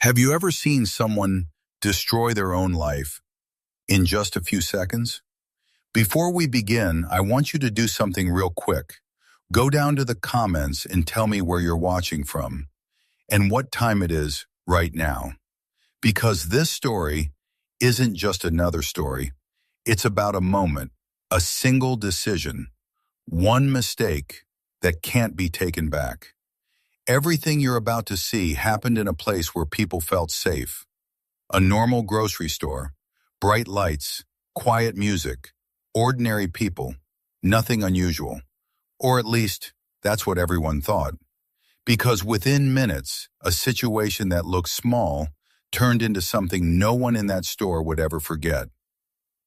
Have you ever seen someone destroy their own life in just a few seconds? Before we begin, I want you to do something real quick. Go down to the comments and tell me where you're watching from and what time it is right now. Because this story isn't just another story. It's about a moment, a single decision, one mistake that can't be taken back. Everything you're about to see happened in a place where people felt safe. A normal grocery store, bright lights, quiet music, ordinary people, nothing unusual. Or at least, that's what everyone thought. Because within minutes, a situation that looked small turned into something no one in that store would ever forget.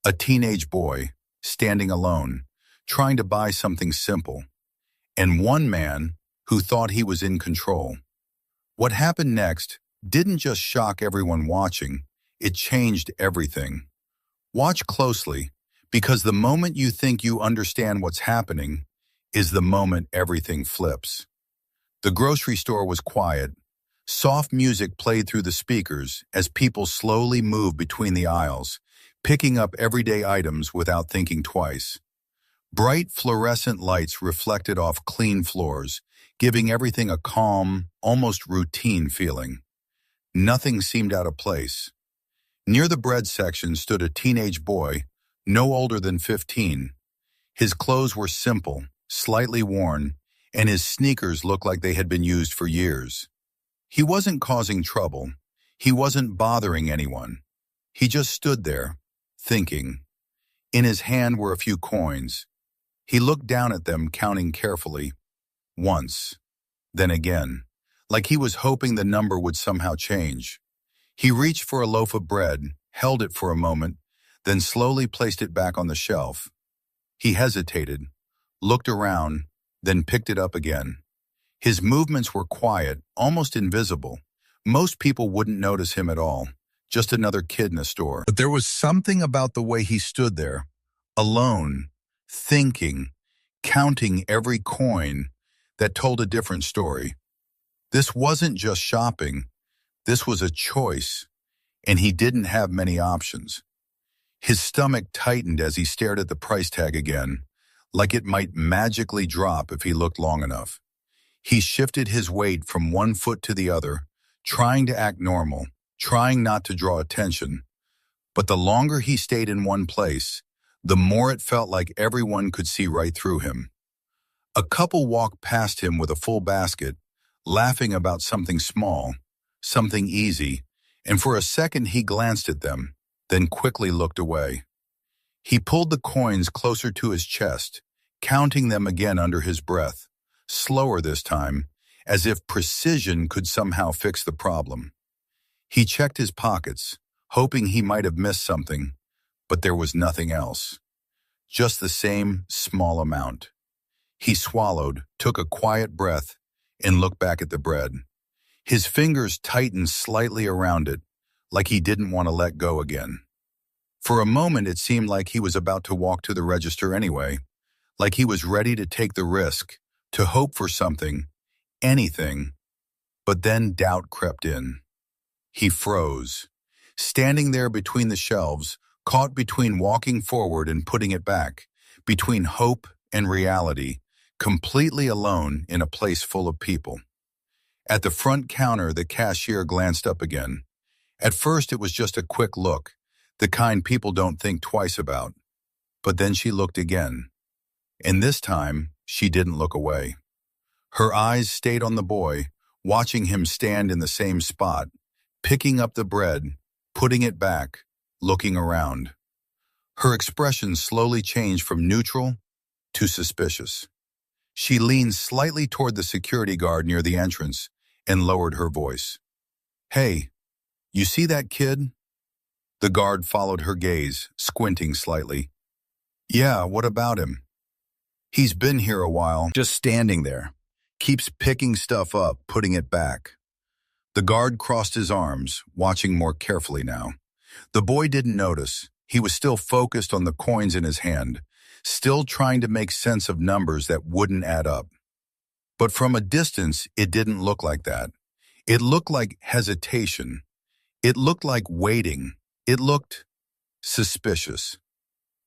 A teenage boy, standing alone, trying to buy something simple. And one man who thought he was in control. What happened next didn't just shock everyone watching, it changed everything. Watch closely, because the moment you think you understand what's happening is the moment everything flips. The grocery store was quiet. Soft music played through the speakers as people slowly moved between the aisles, picking up everyday items without thinking twice. Bright fluorescent lights reflected off clean floors, giving everything a calm, almost routine feeling. Nothing seemed out of place. Near the bread section stood a teenage boy, no older than 15. His clothes were simple, slightly worn, and his sneakers looked like they had been used for years. He wasn't causing trouble. He wasn't bothering anyone. He just stood there, thinking. In his hand were a few coins. He looked down at them, counting carefully. Once, then again, like he was hoping the number would somehow change. He reached for a loaf of bread, held it for a moment, then slowly placed it back on the shelf. He hesitated, looked around, then picked it up again. His movements were quiet, almost invisible. Most people wouldn't notice him at all, just another kid in a store. But there was something about the way he stood there, alone, thinking, counting every coin, that told a different story. This wasn't just shopping. This was a choice, and he didn't have many options. His stomach tightened as he stared at the price tag again, like it might magically drop if he looked long enough. He shifted his weight from one foot to the other, trying to act normal, trying not to draw attention. But the longer he stayed in one place, the more it felt like everyone could see right through him. A couple walked past him with a full basket, laughing about something small, something easy, and for a second he glanced at them, then quickly looked away. He pulled the coins closer to his chest, counting them again under his breath, slower this time, as if precision could somehow fix the problem. He checked his pockets, hoping he might have missed something, but there was nothing else. Just the same small amount. He swallowed, took a quiet breath, and looked back at the bread. His fingers tightened slightly around it, like he didn't want to let go again. For a moment it seemed like he was about to walk to the register anyway, like he was ready to take the risk, to hope for something, anything. But then doubt crept in. He froze, standing there between the shelves, caught between walking forward and putting it back, between hope and reality, completely alone in a place full of people. At the front counter, the cashier glanced up again. At first, it was just a quick look, the kind people don't think twice about. But then she looked again. And this time, she didn't look away. Her eyes stayed on the boy, watching him stand in the same spot, picking up the bread, putting it back, looking around. Her expression slowly changed from neutral to suspicious. She leaned slightly toward the security guard near the entrance and lowered her voice. "Hey, you see that kid?" The guard followed her gaze, squinting slightly. "Yeah, what about him?" "He's been here a while, just standing there. Keeps picking stuff up, putting it back." The guard crossed his arms, watching more carefully now. The boy didn't notice. He was still focused on the coins in his hand, still trying to make sense of numbers that wouldn't add up. But from a distance, it didn't look like that. It looked like hesitation. It looked like waiting. It looked suspicious.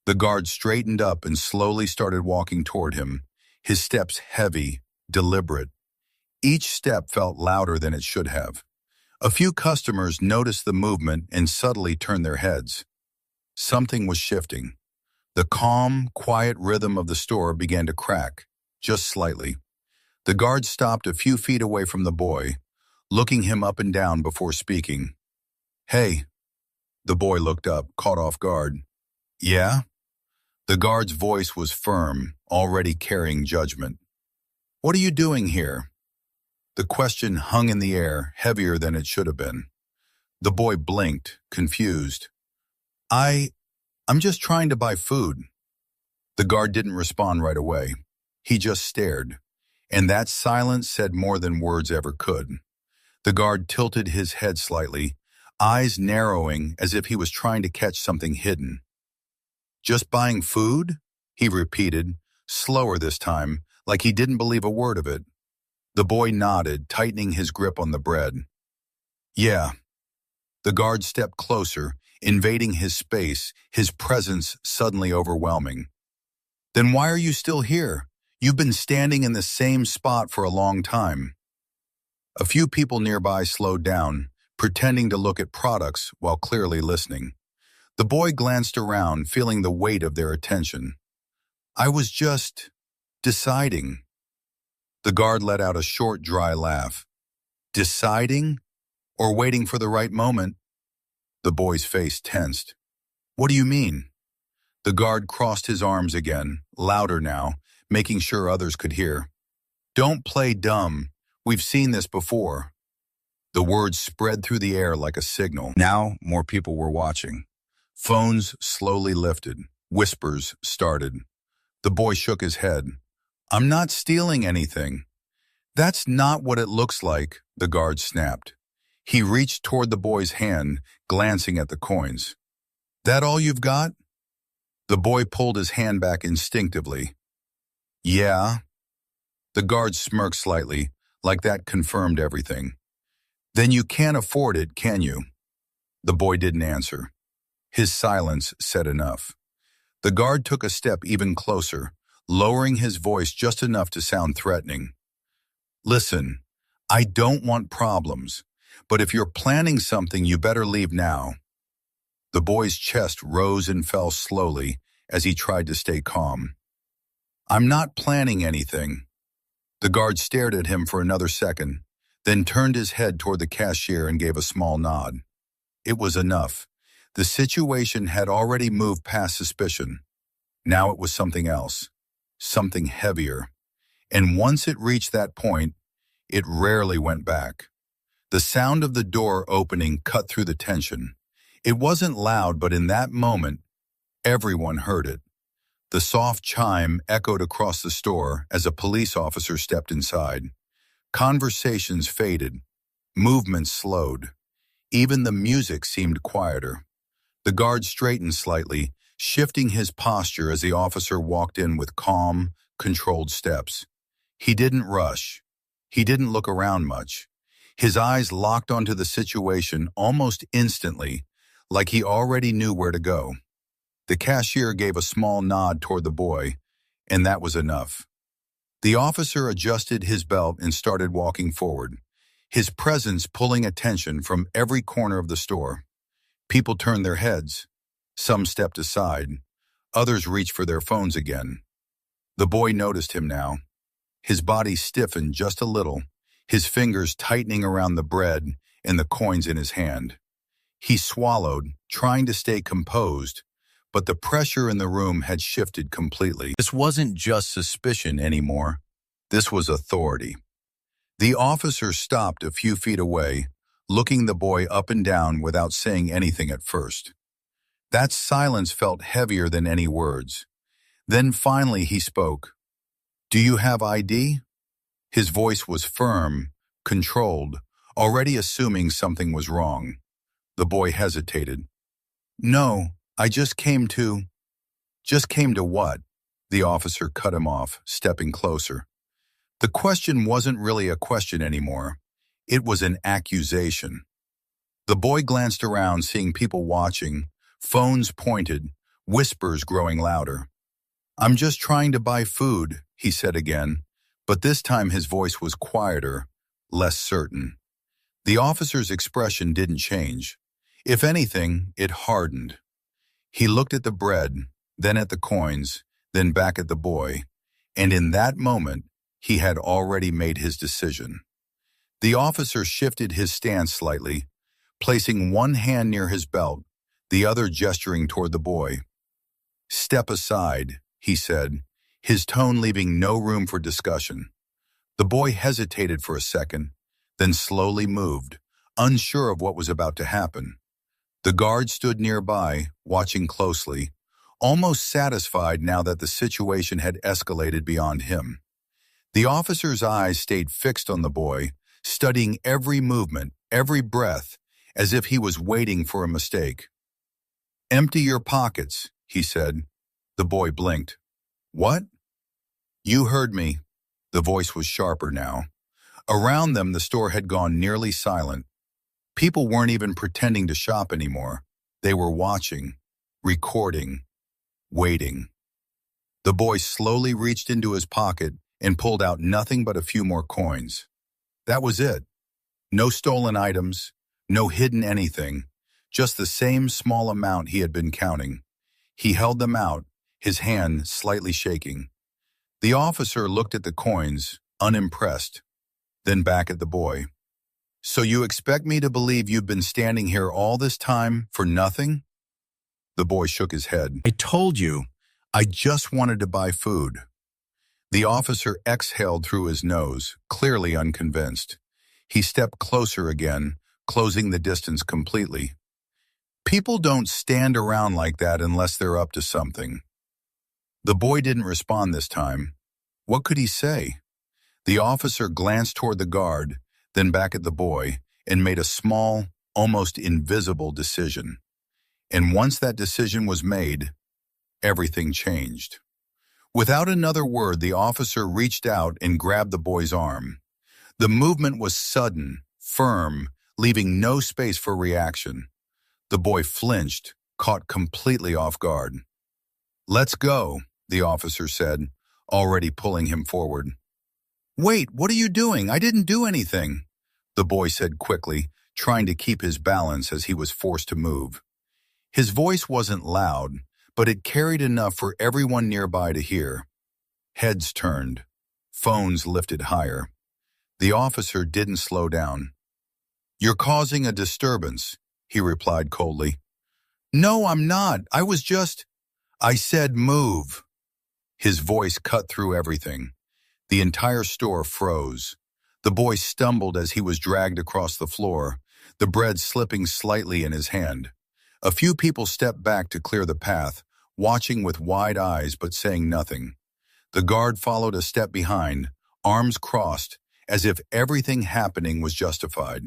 The guard straightened up and slowly started walking toward him, his steps heavy, deliberate. Each step felt louder than it should have. A few customers noticed the movement and subtly turned their heads. Something was shifting. The calm, quiet rhythm of the store began to crack, just slightly. The guard stopped a few feet away from the boy, looking him up and down before speaking. "Hey." The boy looked up, caught off guard. "Yeah?" The guard's voice was firm, already carrying judgment. "What are you doing here?" The question hung in the air, heavier than it should have been. The boy blinked, confused. I'm just trying to buy food." The guard didn't respond right away. He just stared, and that silence said more than words ever could. The guard tilted his head slightly, eyes narrowing as if he was trying to catch something hidden. "Just buying food?" he repeated, slower this time, like he didn't believe a word of it. The boy nodded, tightening his grip on the bread. "Yeah." The guard stepped closer, invading his space, his presence suddenly overwhelming. "Then why are you still here? You've been standing in the same spot for a long time." A few people nearby slowed down, pretending to look at products while clearly listening. The boy glanced around, feeling the weight of their attention. "I was just deciding." The guard let out a short, dry laugh. "Deciding? Or waiting for the right moment?" The boy's face tensed. "What do you mean?" The guard crossed his arms again, louder now, making sure others could hear. "Don't play dumb. We've seen this before." The words spread through the air like a signal. Now, more people were watching. Phones slowly lifted. Whispers started. The boy shook his head. "I'm not stealing anything." "That's not what it looks like," the guard snapped. He reached toward the boy's hand, glancing at the coins. "That all you've got?" The boy pulled his hand back instinctively. "Yeah." The guard smirked slightly, like that confirmed everything. "Then you can't afford it, can you?" The boy didn't answer. His silence said enough. The guard took a step even closer, lowering his voice just enough to sound threatening. "Listen, I don't want problems, but if you're planning something, you better leave now." The boy's chest rose and fell slowly as he tried to stay calm. "I'm not planning anything." The guard stared at him for another second, then turned his head toward the cashier and gave a small nod. It was enough. The situation had already moved past suspicion. Now it was something else, something heavier. And once it reached that point, it rarely went back. The sound of the door opening cut through the tension. It wasn't loud, but in that moment, everyone heard it. The soft chime echoed across the store as a police officer stepped inside. Conversations faded. Movements slowed. Even the music seemed quieter. The guard straightened slightly, shifting his posture as the officer walked in with calm, controlled steps. He didn't rush. He didn't look around much. His eyes locked onto the situation almost instantly, like he already knew where to go. The cashier gave a small nod toward the boy, and that was enough. The officer adjusted his belt and started walking forward, his presence pulling attention from every corner of the store. People turned their heads. Some stepped aside. Others reached for their phones again. The boy noticed him now. His body stiffened just a little, his fingers tightening around the bread and the coins in his hand. He swallowed, trying to stay composed, but the pressure in the room had shifted completely. This wasn't just suspicion anymore. This was authority. The officer stopped a few feet away, looking the boy up and down without saying anything at first. That silence felt heavier than any words. Then finally he spoke. "Do you have ID?" His voice was firm, controlled, already assuming something was wrong. The boy hesitated. "No, I just came to..." "Just came to what?" The officer cut him off, stepping closer. The question wasn't really a question anymore. It was an accusation. The boy glanced around, seeing people watching, phones pointed, whispers growing louder. "I'm just trying to buy food," he said again, but this time his voice was quieter, less certain. The officer's expression didn't change. If anything, it hardened. He looked at the bread, then at the coins, then back at the boy, and in that moment, he had already made his decision. The officer shifted his stance slightly, placing one hand near his belt, the other gesturing toward the boy. "Step aside," he said, his tone leaving no room for discussion. The boy hesitated for a second, then slowly moved, unsure of what was about to happen. The guard stood nearby, watching closely, almost satisfied now that the situation had escalated beyond him. The officer's eyes stayed fixed on the boy, studying every movement, every breath, as if he was waiting for a mistake. "Empty your pockets," he said. The boy blinked. "What?" "You heard me." The voice was sharper now. Around them, the store had gone nearly silent. People weren't even pretending to shop anymore. They were watching, recording, waiting. The boy slowly reached into his pocket and pulled out nothing but a few more coins. That was it. No stolen items, no hidden anything, just the same small amount he had been counting. He held them out, his hand slightly shaking. The officer looked at the coins, unimpressed, then back at the boy. "So you expect me to believe you've been standing here all this time for nothing?" The boy shook his head. "I told you, I just wanted to buy food." The officer exhaled through his nose, clearly unconvinced. He stepped closer again, closing the distance completely. "People don't stand around like that unless they're up to something." The boy didn't respond this time. What could he say? The officer glanced toward the guard, then back at the boy, and made a small, almost invisible decision. And once that decision was made, everything changed. Without another word, the officer reached out and grabbed the boy's arm. The movement was sudden, firm, leaving no space for reaction. The boy flinched, caught completely off guard. "Let's go," the officer said, already pulling him forward. "Wait, what are you doing? I didn't do anything," the boy said quickly, trying to keep his balance as he was forced to move. His voice wasn't loud, but it carried enough for everyone nearby to hear. Heads turned, phones lifted higher. The officer didn't slow down. "You're causing a disturbance," he replied coldly. "No, I'm not. I said move." His voice cut through everything. The entire store froze. The boy stumbled as he was dragged across the floor, the bread slipping slightly in his hand. A few people stepped back to clear the path, watching with wide eyes but saying nothing. The guard followed a step behind, arms crossed, as if everything happening was justified.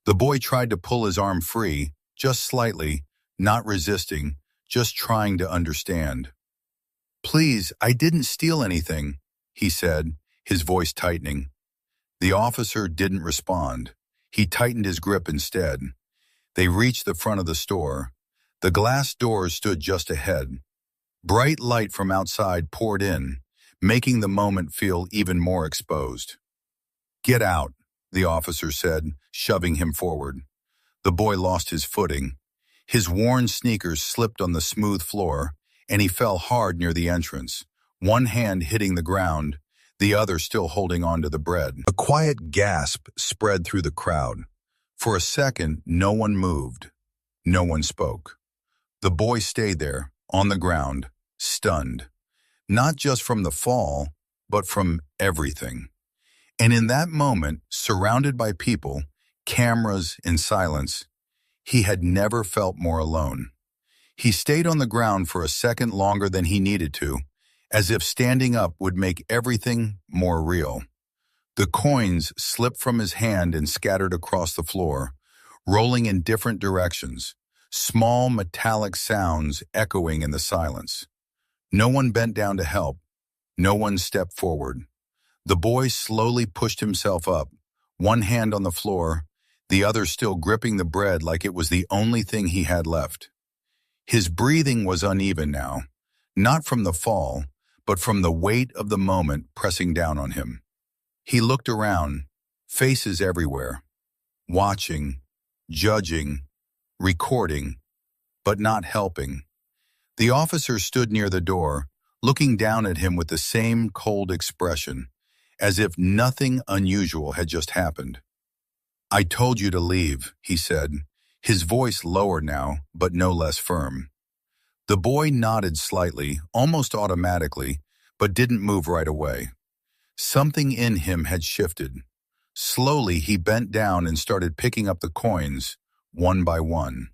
The boy tried to pull his arm free, just slightly, not resisting, just trying to understand. "Please, I didn't steal anything," he said, his voice tightening. The officer didn't respond. He tightened his grip instead. They reached the front of the store. The glass doors stood just ahead. Bright light from outside poured in, making the moment feel even more exposed. "Get out," the officer said, shoving him forward. The boy lost his footing. His worn sneakers slipped on the smooth floor, and he fell hard near the entrance, one hand hitting the ground, the other still holding on to the bread. A quiet gasp spread through the crowd. For a second, no one moved. No one spoke. The boy stayed there, on the ground, stunned. Not just from the fall, but from everything. And in that moment, surrounded by people, cameras, and silence, he had never felt more alone. He stayed on the ground for a second longer than he needed to, as if standing up would make everything more real. The coins slipped from his hand and scattered across the floor, rolling in different directions, small metallic sounds echoing in the silence. No one bent down to help. No one stepped forward. The boy slowly pushed himself up, one hand on the floor, the other still gripping the bread like it was the only thing he had left. His breathing was uneven now, not from the fall, but from the weight of the moment pressing down on him. He looked around, faces everywhere, watching, judging, recording, but not helping. The officer stood near the door, looking down at him with the same cold expression, as if nothing unusual had just happened. "I told you to leave," he said, his voice lower now, but no less firm. The boy nodded slightly, almost automatically, but didn't move right away. Something in him had shifted. Slowly, he bent down and started picking up the coins, one by one.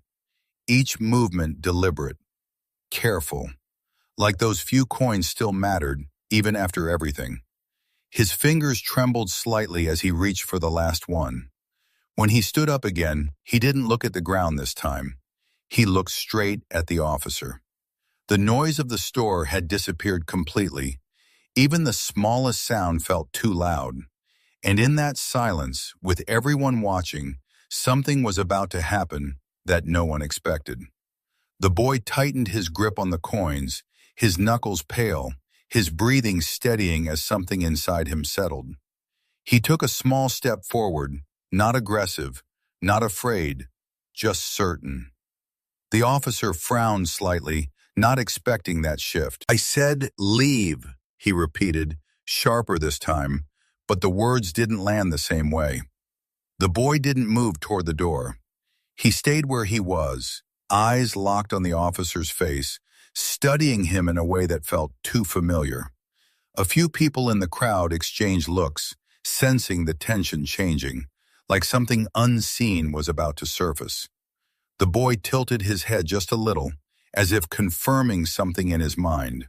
Each movement deliberate, careful, like those few coins still mattered, even after everything. His fingers trembled slightly as he reached for the last one. When he stood up again, he didn't look at the ground this time. He looked straight at the officer. The noise of the store had disappeared completely. Even the smallest sound felt too loud. And in that silence, with everyone watching, something was about to happen that no one expected. The boy tightened his grip on the coins, his knuckles pale, his breathing steadying as something inside him settled. He took a small step forward, not aggressive, not afraid, just certain. The officer frowned slightly, not expecting that shift. "I said leave," he repeated, sharper this time, but the words didn't land the same way. The boy didn't move toward the door. He stayed where he was, eyes locked on the officer's face, studying him in a way that felt too familiar. A few people in the crowd exchanged looks, sensing the tension changing, like something unseen was about to surface. The boy tilted his head just a little, as if confirming something in his mind.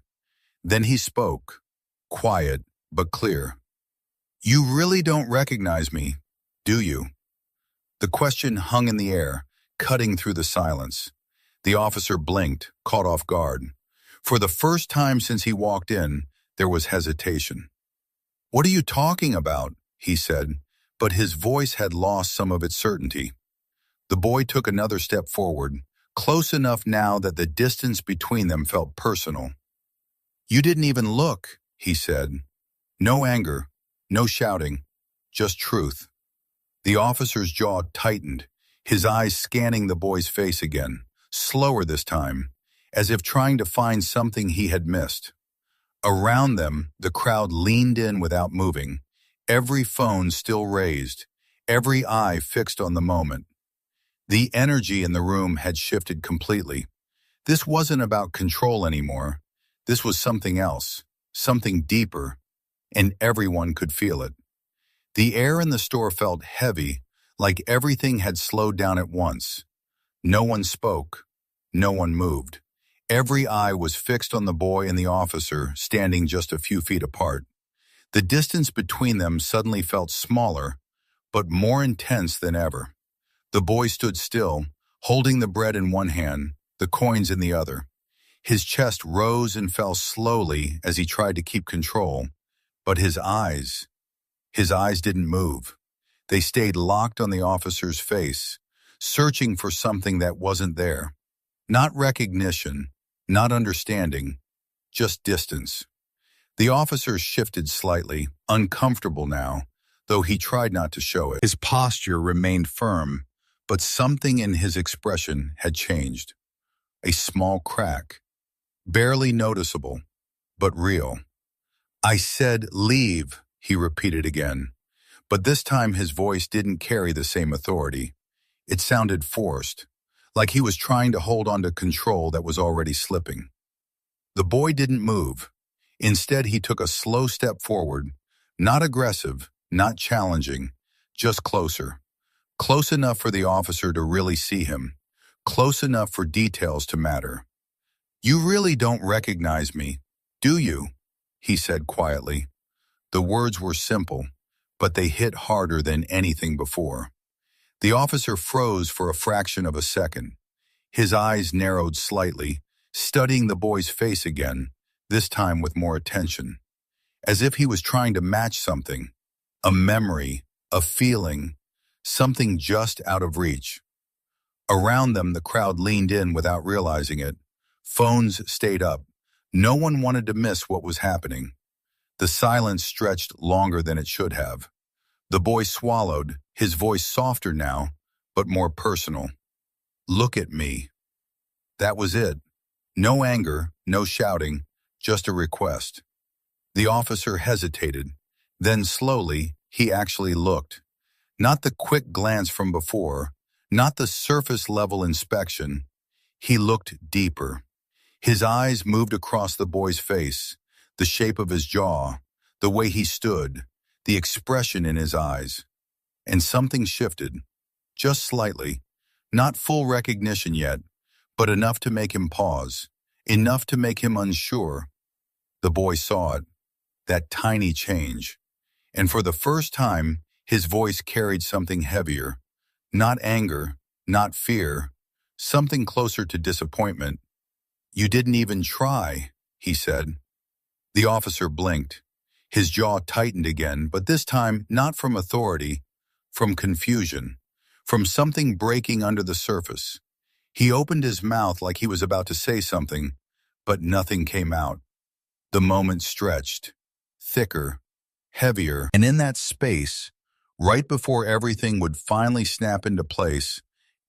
Then he spoke, quiet but clear. "You really don't recognize me, do you?" The question hung in the air, cutting through the silence. The officer blinked, caught off guard. For the first time since he walked in, there was hesitation. "What are you talking about?" he said, but his voice had lost some of its certainty. The boy took another step forward, close enough now that the distance between them felt personal. "You didn't even look," he said. No anger, no shouting, just truth. The officer's jaw tightened, his eyes scanning the boy's face again, slower this time, as if trying to find something he had missed. Around them, the crowd leaned in without moving, every phone still raised, every eye fixed on the moment. The energy in the room had shifted completely. This wasn't about control anymore. This was something else, something deeper, and everyone could feel it. The air in the store felt heavy, like everything had slowed down at once. No one spoke. No one moved. Every eye was fixed on the boy and the officer, standing just a few feet apart. The distance between them suddenly felt smaller, but more intense than ever. The boy stood still, holding the bread in one hand, the coins in the other. His chest rose and fell slowly as he tried to keep control, but his eyes didn't move. They stayed locked on the officer's face, searching for something that wasn't there. Not recognition, not understanding, just distance. The officer shifted slightly, uncomfortable now, though he tried not to show it. His posture remained firm, but something in his expression had changed. A small crack, barely noticeable, but real. "I said leave," he repeated again, but this time his voice didn't carry the same authority. It sounded forced, like he was trying to hold on to control that was already slipping. The boy didn't move. Instead, he took a slow step forward, not aggressive, not challenging, just closer. Close enough for the officer to really see him, close enough for details to matter. "You really don't recognize me, do you?" he said quietly. The words were simple, but they hit harder than anything before. The officer froze for a fraction of a second. His eyes narrowed slightly, studying the boy's face again, this time with more attention. As if he was trying to match something, a memory, a feeling, something just out of reach. Around them, the crowd leaned in without realizing it. Phones stayed up. No one wanted to miss what was happening. The silence stretched longer than it should have. The boy swallowed, his voice softer now, but more personal. "Look at me." That was it. No anger, no shouting, just a request. The officer hesitated. Then slowly, he actually looked. Not the quick glance from before, not the surface-level inspection. He looked deeper. His eyes moved across the boy's face, the shape of his jaw, the way he stood, the expression in his eyes. And something shifted, just slightly, not full recognition yet, but enough to make him pause, enough to make him unsure. The boy saw it, that tiny change. And for the first time, his voice carried something heavier. Not anger, not fear, something closer to disappointment. "You didn't even try," he said. The officer blinked. His jaw tightened again, but this time not from authority, from confusion, from something breaking under the surface. He opened his mouth like he was about to say something, but nothing came out. The moment stretched, thicker, heavier, and in that space, right before everything would finally snap into place,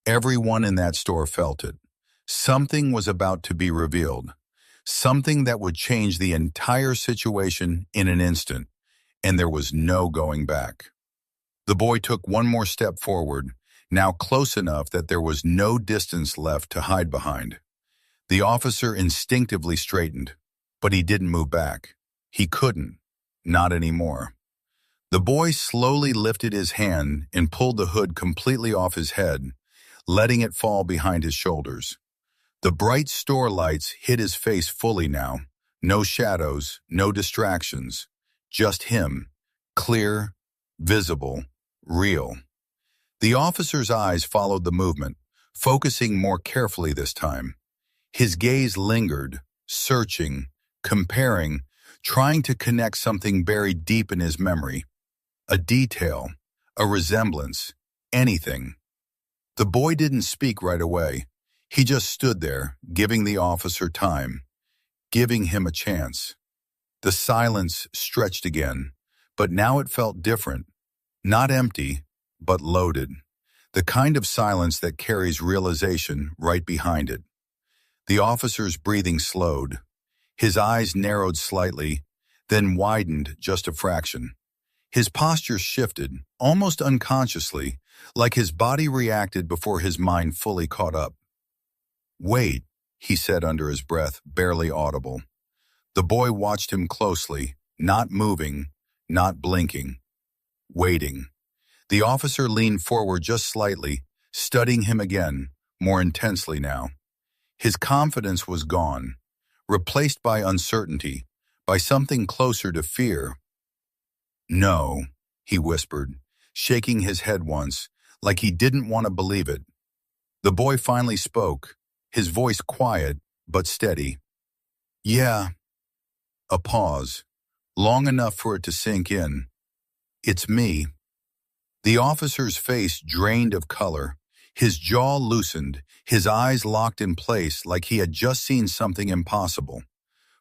everyone in that store felt it. Something was about to be revealed. Something that would change the entire situation in an instant, and there was no going back. The boy took one more step forward, now close enough that there was no distance left to hide behind. The officer instinctively straightened, but he didn't move back. He couldn't, not anymore. The boy slowly lifted his hand and pulled the hood completely off his head, letting it fall behind his shoulders. The bright store lights hid his face fully now. No shadows, no distractions. Just him, clear, visible, real. The officer's eyes followed the movement, focusing more carefully this time. His gaze lingered, searching, comparing, trying to connect something buried deep in his memory. A detail, a resemblance, anything. The boy didn't speak right away. He just stood there, giving the officer time, giving him a chance. The silence stretched again, but now it felt different. Not empty, but loaded. The kind of silence that carries realization right behind it. The officer's breathing slowed. His eyes narrowed slightly, then widened just a fraction. His posture shifted, almost unconsciously, like his body reacted before his mind fully caught up. "Wait," he said under his breath, barely audible. The boy watched him closely, not moving, not blinking. Waiting. The officer leaned forward just slightly, studying him again, more intensely now. His confidence was gone, replaced by uncertainty, by something closer to fear. "No," he whispered, shaking his head once, like he didn't want to believe it. The boy finally spoke, his voice quiet but steady. "Yeah." A pause, long enough for it to sink in. "It's me." The officer's face drained of color, his jaw loosened, his eyes locked in place like he had just seen something impossible.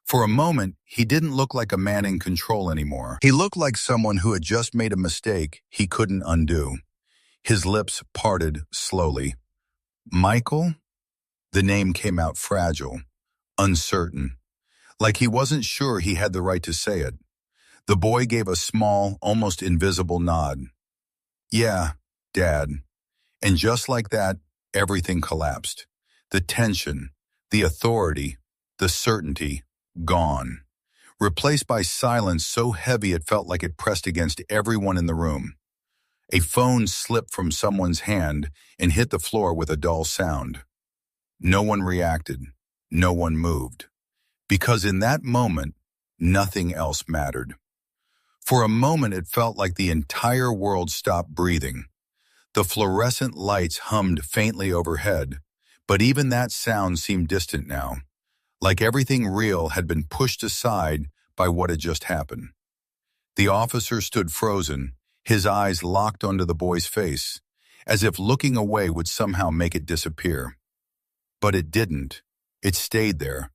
For a moment, he didn't look like a man in control anymore. He looked like someone who had just made a mistake he couldn't undo. His lips parted slowly. "Michael?" The name came out fragile, uncertain, like he wasn't sure he had the right to say it. The boy gave a small, almost invisible nod. "Yeah, Dad." And just like that, everything collapsed. The tension, the authority, the certainty, gone. Replaced by silence so heavy it felt like it pressed against everyone in the room. A phone slipped from someone's hand and hit the floor with a dull sound. No one reacted. No one moved. Because in that moment, nothing else mattered. For a moment, it felt like the entire world stopped breathing. The fluorescent lights hummed faintly overhead, but even that sound seemed distant now, like everything real had been pushed aside by what had just happened. The officer stood frozen, His eyes locked onto the boy's face, as if looking away would somehow make it disappear. But it didn't. It stayed there,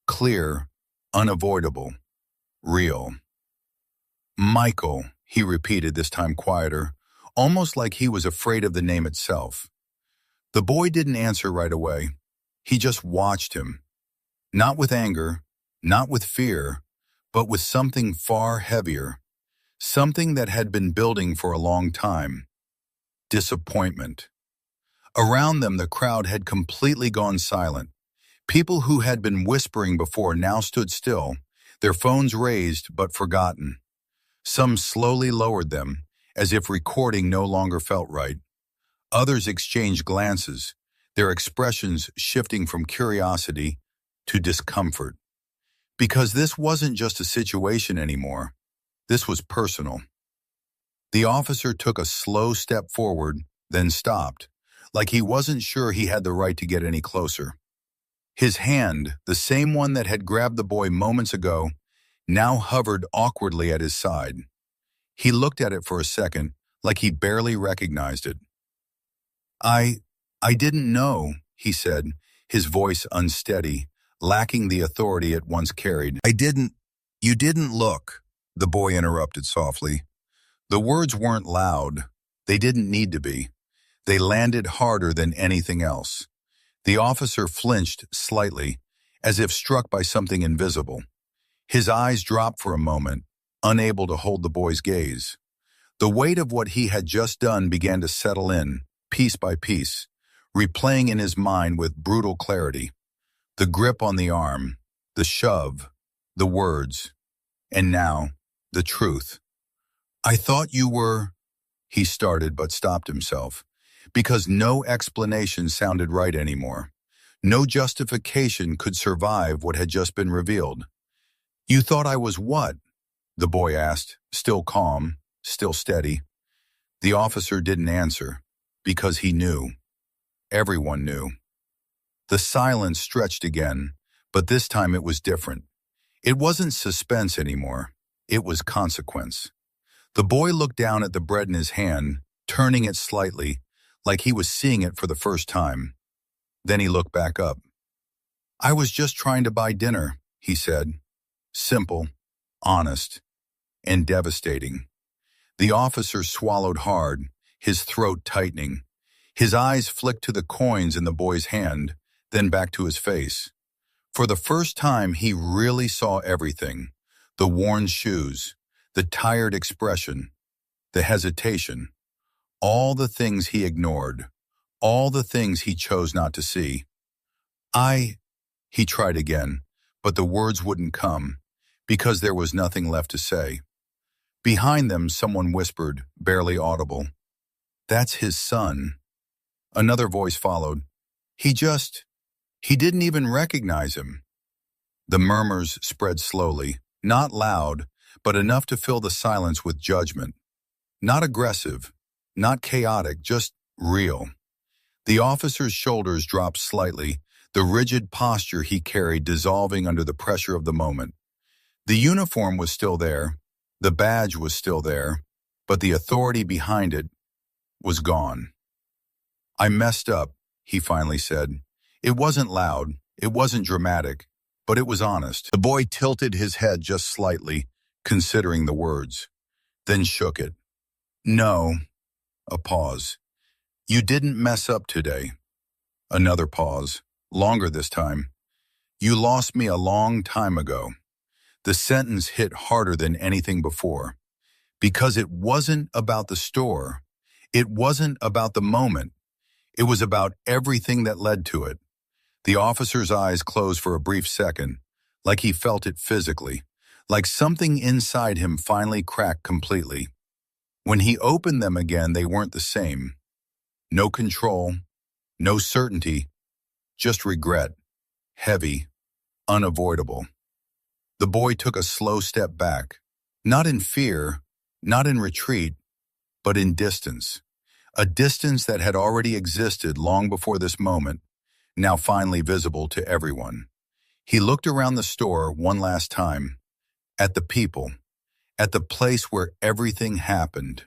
clear, unavoidable, real. Michael, he repeated, this time quieter, almost like he was afraid of the name itself. The boy didn't answer right away. He just watched him. Not with anger, not with fear, but with something far heavier. Something that had been building for a long time. Disappointment. Around them, the crowd had completely gone silent. People who had been whispering before now stood still, their phones raised but forgotten. Some slowly lowered them, as if recording no longer felt right. Others exchanged glances, their expressions shifting from curiosity to discomfort. Because this wasn't just a situation anymore. This was personal. The officer took a slow step forward, then stopped, like he wasn't sure he had the right to get any closer. His hand, the same one that had grabbed the boy moments ago, now hovered awkwardly at his side. He looked at it for a second, like he barely recognized it. I didn't know, he said, his voice unsteady, lacking the authority it once carried. You didn't look, the boy interrupted softly. The words weren't loud. They didn't need to be. They landed harder than anything else. The officer flinched slightly, as if struck by something invisible. His eyes dropped for a moment, unable to hold the boy's gaze. The weight of what he had just done began to settle in, piece by piece, replaying in his mind with brutal clarity. The grip on the arm, the shove, the words, and now, the truth. I thought you were, he started but stopped himself, because no explanation sounded right anymore. No justification could survive what had just been revealed. You thought I was what? The boy asked, still calm, still steady. The officer didn't answer, because he knew. Everyone knew. The silence stretched again, but this time it was different. It wasn't suspense anymore. It was consequence. The boy looked down at the bread in his hand, turning it slightly, like he was seeing it for the first time. Then he looked back up. I was just trying to buy dinner, he said. Simple, honest, and devastating. The officer swallowed hard, his throat tightening. His eyes flicked to the coins in the boy's hand, then back to his face. For the first time, he really saw everything. The worn shoes, the tired expression, the hesitation. All the things he ignored, all the things he chose not to see. He tried again, but the words wouldn't come, because there was nothing left to say. Behind them, someone whispered, barely audible, That's his son. Another voice followed. He didn't even recognize him. The murmurs spread slowly, not loud, but enough to fill the silence with judgment. Not aggressive, not chaotic, just real. The officer's shoulders dropped slightly, the rigid posture he carried dissolving under the pressure of the moment. The uniform was still there, the badge was still there, but the authority behind it was gone. I messed up, he finally said. It wasn't loud, it wasn't dramatic, but it was honest. The boy tilted his head just slightly, considering the words, then shook it. No. A pause. You didn't mess up today. Another pause, longer this time. You lost me a long time ago. The sentence hit harder than anything before. Because it wasn't about the store. It wasn't about the moment. It was about everything that led to it. The officer's eyes closed for a brief second, like he felt it physically, like something inside him finally cracked completely. When he opened them again, they weren't the same. No control, no certainty, just regret, heavy, unavoidable. The boy took a slow step back, not in fear, not in retreat, but in distance. A distance that had already existed long before this moment, now finally visible to everyone. He looked around the store one last time, at the people, at the place where everything happened,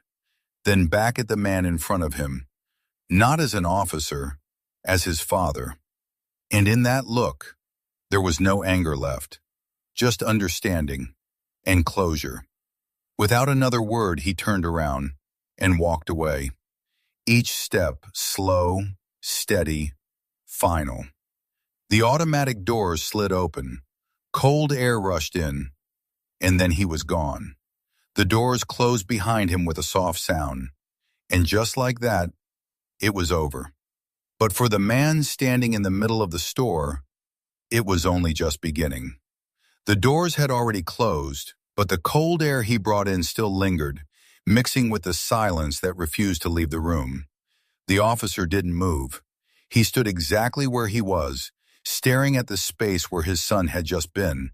then back at the man in front of him, not as an officer, as his father. And in that look, there was no anger left, just understanding and closure. Without another word, he turned around and walked away. Each step slow, steady, final. The automatic doors slid open. Cold air rushed in, and then he was gone. The doors closed behind him with a soft sound, and just like that, it was over. But for the man standing in the middle of the store, it was only just beginning. The doors had already closed, but the cold air he brought in still lingered, mixing with the silence that refused to leave the room. The officer didn't move. He stood exactly where he was, staring at the space where his son had just been,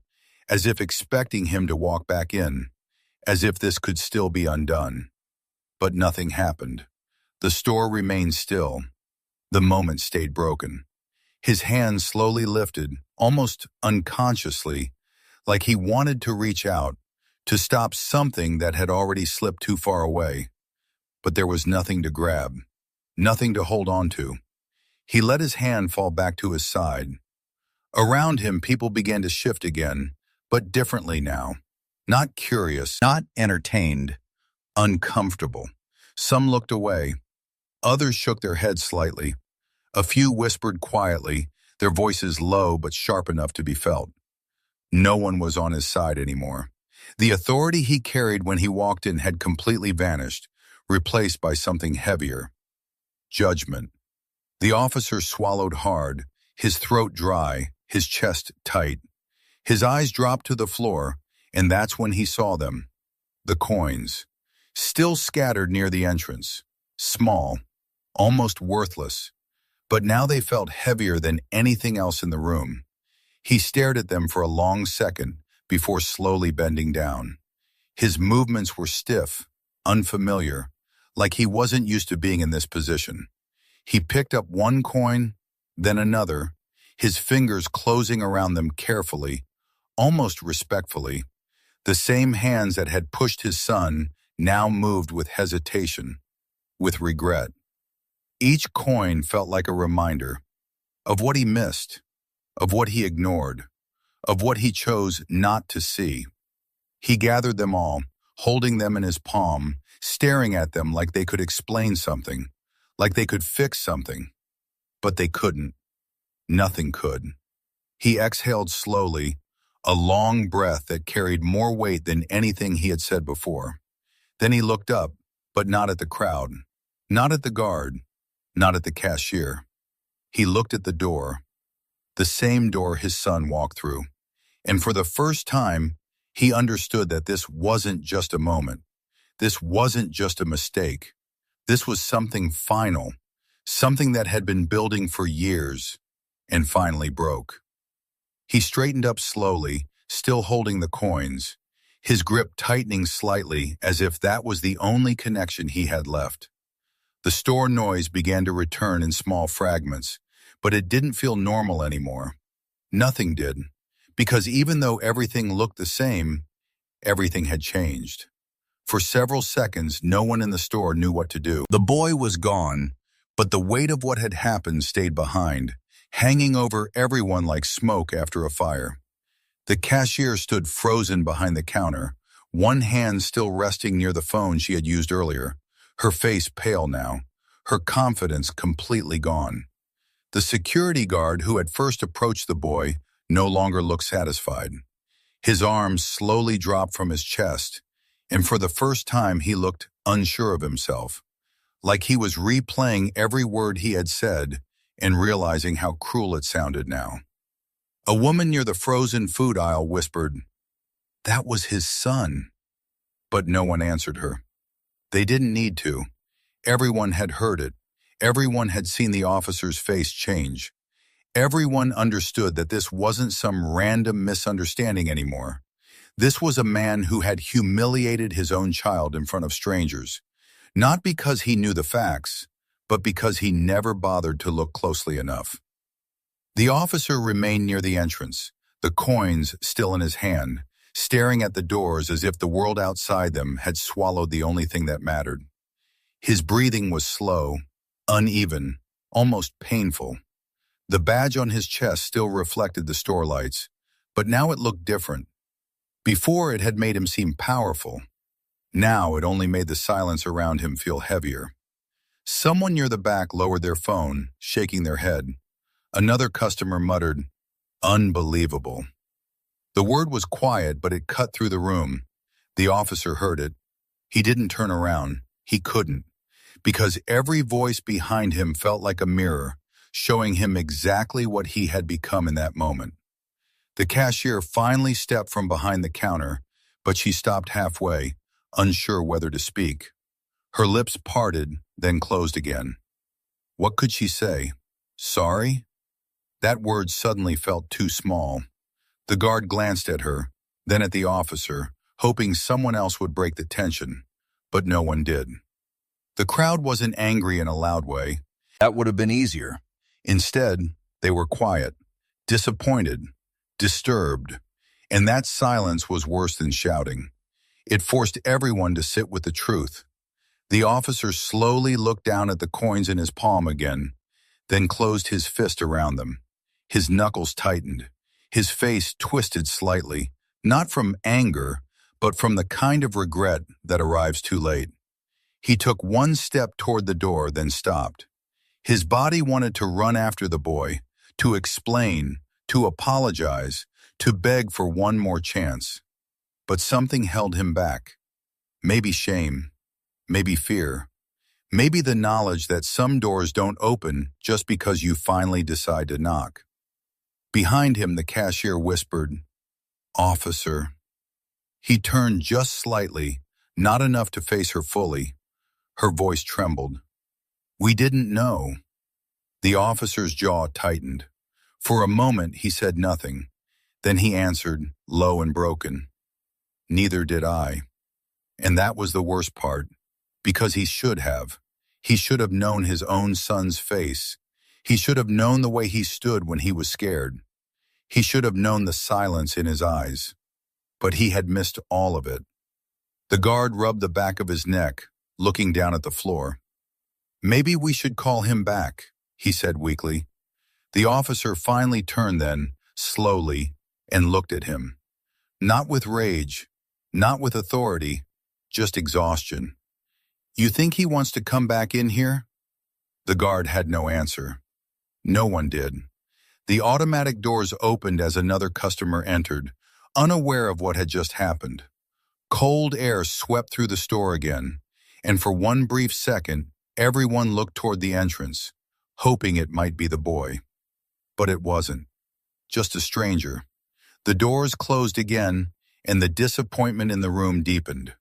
as if expecting him to walk back in, as if this could still be undone. But nothing happened. The store remained still. The moment stayed broken. His hand slowly lifted, almost unconsciously, like he wanted to reach out, to stop something that had already slipped too far away. But there was nothing to grab, nothing to hold on to. He let his hand fall back to his side. Around him, people began to shift again, but differently now. Not curious, not entertained, uncomfortable. Some looked away. Others shook their heads slightly. A few whispered quietly, their voices low but sharp enough to be felt. No one was on his side anymore. The authority he carried when he walked in had completely vanished, replaced by something heavier. Judgment. The officer swallowed hard, his throat dry, his chest tight. His eyes dropped to the floor, and that's when he saw them. The coins, still scattered near the entrance. Small, almost worthless, but now they felt heavier than anything else in the room. He stared at them for a long second before slowly bending down. His movements were stiff, unfamiliar, like he wasn't used to being in this position. He picked up one coin, then another, his fingers closing around them carefully, almost respectfully. The same hands that had pushed his son now moved with hesitation, with regret. Each coin felt like a reminder of what he missed, of what he ignored, of what he chose not to see. He gathered them all, holding them in his palm, staring at them like they could explain something, like they could fix something. But they couldn't. Nothing could. He exhaled slowly, a long breath that carried more weight than anything he had said before. Then he looked up, but not at the crowd, not at the guard, not at the cashier. He looked at the door, the same door his son walked through. And for the first time, he understood that this wasn't just a moment. This wasn't just a mistake. This was something final, something that had been building for years, and finally broke. He straightened up slowly, still holding the coins, his grip tightening slightly as if that was the only connection he had left. The store noise began to return in small fragments, but it didn't feel normal anymore. Nothing did, because even though everything looked the same, everything had changed. For several seconds, no one in the store knew what to do. The boy was gone, but the weight of what had happened stayed behind, hanging over everyone like smoke after a fire. The cashier stood frozen behind the counter, one hand still resting near the phone she had used earlier, her face pale now, her confidence completely gone. The security guard who had first approached the boy no longer looked satisfied. His arms slowly dropped from his chest, and for the first time he looked unsure of himself, like he was replaying every word he had said and realizing how cruel it sounded now. A woman near the frozen food aisle whispered, "That was his son." But no one answered her. They didn't need to. Everyone had heard it. Everyone had seen the officer's face change. Everyone understood that this wasn't some random misunderstanding anymore. This was a man who had humiliated his own child in front of strangers, not because he knew the facts, but because he never bothered to look closely enough. The officer remained near the entrance, the coins still in his hand, staring at the doors as if the world outside them had swallowed the only thing that mattered. His breathing was slow, uneven, almost painful. The badge on his chest still reflected the store lights, but now it looked different. Before, it had made him seem powerful. Now it only made the silence around him feel heavier. Someone near the back lowered their phone, shaking their head. Another customer muttered, "Unbelievable." The word was quiet, but it cut through the room. The officer heard it. He didn't turn around. He couldn't, because every voice behind him felt like a mirror, showing him exactly what he had become in that moment. The cashier finally stepped from behind the counter, but she stopped halfway, unsure whether to speak. Her lips parted, then closed again. What could she say? Sorry? That word suddenly felt too small. The guard glanced at her, then at the officer, hoping someone else would break the tension, but no one did. The crowd wasn't angry in a loud way. That would have been easier. Instead, they were quiet, disappointed, disturbed, and that silence was worse than shouting. It forced everyone to sit with the truth. The officer slowly looked down at the coins in his palm again, then closed his fist around them. His knuckles tightened. His face twisted slightly, not from anger, but from the kind of regret that arrives too late. He took one step toward the door, then stopped. His body wanted to run after the boy, to explain, to apologize, to beg for one more chance. But something held him back. Maybe shame, maybe fear, maybe the knowledge that some doors don't open just because you finally decide to knock. Behind him, the cashier whispered, "Officer." He turned just slightly, not enough to face her fully. Her voice trembled. "We didn't know." The officer's jaw tightened. For a moment, he said nothing. Then he answered, low and broken, "Neither did I." And that was the worst part, because he should have. He should have known his own son's face. He should have known the way he stood when he was scared. He should have known the silence in his eyes. But he had missed all of it. The guard rubbed the back of his neck, looking down at the floor. "Maybe we should call him back," he said weakly. The officer finally turned then, slowly, and looked at him. Not with rage, not with authority, just exhaustion. "You think he wants to come back in here?" The guard had no answer. No one did. The automatic doors opened as another customer entered, unaware of what had just happened. Cold air swept through the store again, and for one brief second, everyone looked toward the entrance, hoping it might be the boy. But it wasn't. Just a stranger. The doors closed again, and the disappointment in the room deepened.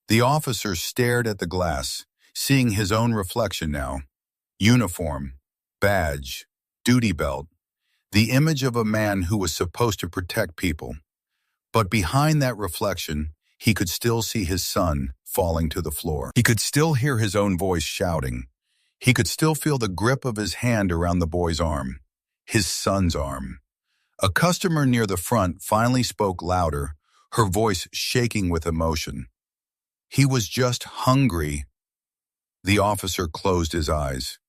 The officer stared at the glass, seeing his own reflection now. Uniform, badge, duty belt, the image of a man who was supposed to protect people. But behind that reflection, he could still see his son falling to the floor. He could still hear his own voice shouting. He could still feel the grip of his hand around the boy's arm, his son's arm. A customer near the front finally spoke louder, her voice shaking with emotion. "He was just hungry." The officer closed his eyes.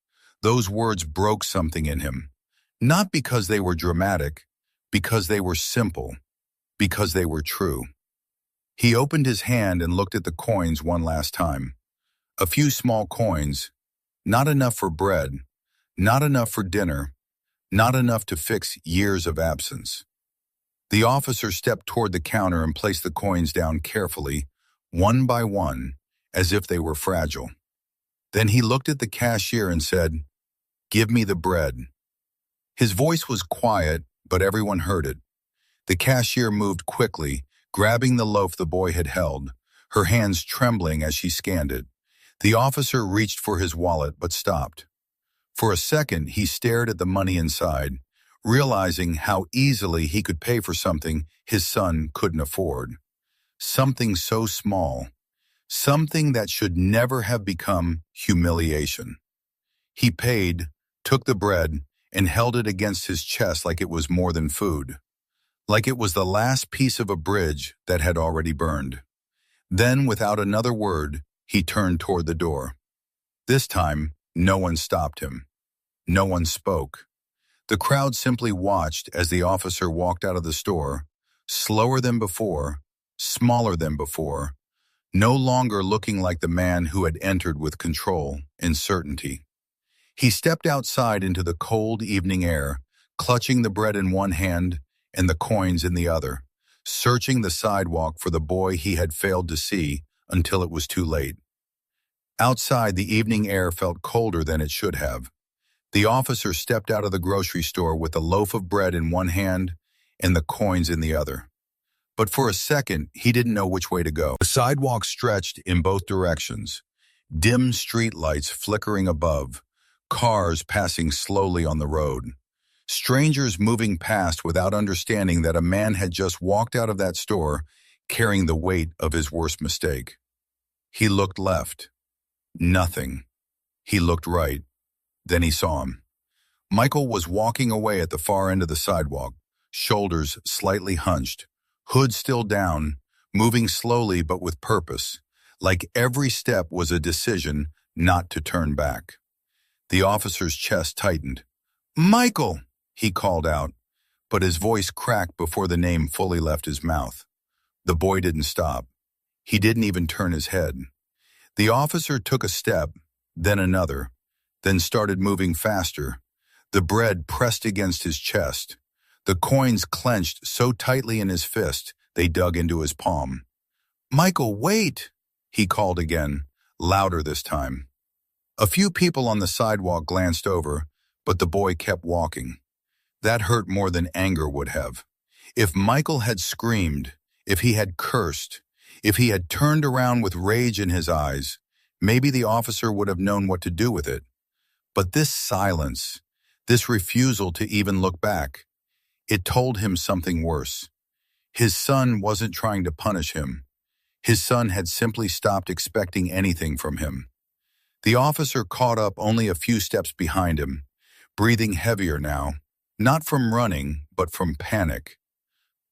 Those words broke something in him. Not because they were dramatic, because they were simple, because they were true. He opened his hand and looked at the coins one last time. A few small coins, not enough for bread, not enough for dinner, not enough to fix years of absence. The officer stepped toward the counter and placed the coins down carefully, one by one, as if they were fragile. Then he looked at the cashier and said, "Give me the bread." His voice was quiet, but everyone heard it. The cashier moved quickly, grabbing the loaf the boy had held, her hands trembling as she scanned it. The officer reached for his wallet but stopped. For a second, he stared at the money inside, realizing how easily he could pay for something his son couldn't afford. Something so small, something that should never have become humiliation. He paid, took the bread, and held it against his chest like it was more than food, like it was the last piece of a bridge that had already burned. Then, without another word, he turned toward the door. This time, no one stopped him. No one spoke. The crowd simply watched as the officer walked out of the store, slower than before, smaller than before, no longer looking like the man who had entered with control and certainty. He stepped outside into the cold evening air, clutching the bread in one hand and the coins in the other, searching the sidewalk for the boy he had failed to see until it was too late. Outside, the evening air felt colder than it should have. The officer stepped out of the grocery store with a loaf of bread in one hand and the coins in the other. But for a second, he didn't know which way to go. The sidewalk stretched in both directions, dim street lights flickering above, cars passing slowly on the road, strangers moving past without understanding that a man had just walked out of that store carrying the weight of his worst mistake. He looked left. Nothing. He looked right. Then he saw him. Michael was walking away at the far end of the sidewalk, shoulders slightly hunched, hood still down, moving slowly but with purpose, like every step was a decision not to turn back. The officer's chest tightened. "Michael!" he called out, but his voice cracked before the name fully left his mouth. The boy didn't stop. He didn't even turn his head. The officer took a step, then another, then started moving faster. The bread pressed against his chest. The coins clenched so tightly in his fist they dug into his palm. "Michael, wait!" he called again, louder this time. A few people on the sidewalk glanced over, but the boy kept walking. That hurt more than anger would have. If Michael had screamed, if he had cursed, if he had turned around with rage in his eyes, maybe the officer would have known what to do with it. But this silence, this refusal to even look back, it told him something worse. His son wasn't trying to punish him. His son had simply stopped expecting anything from him. The officer caught up only a few steps behind him, breathing heavier now, not from running, but from panic.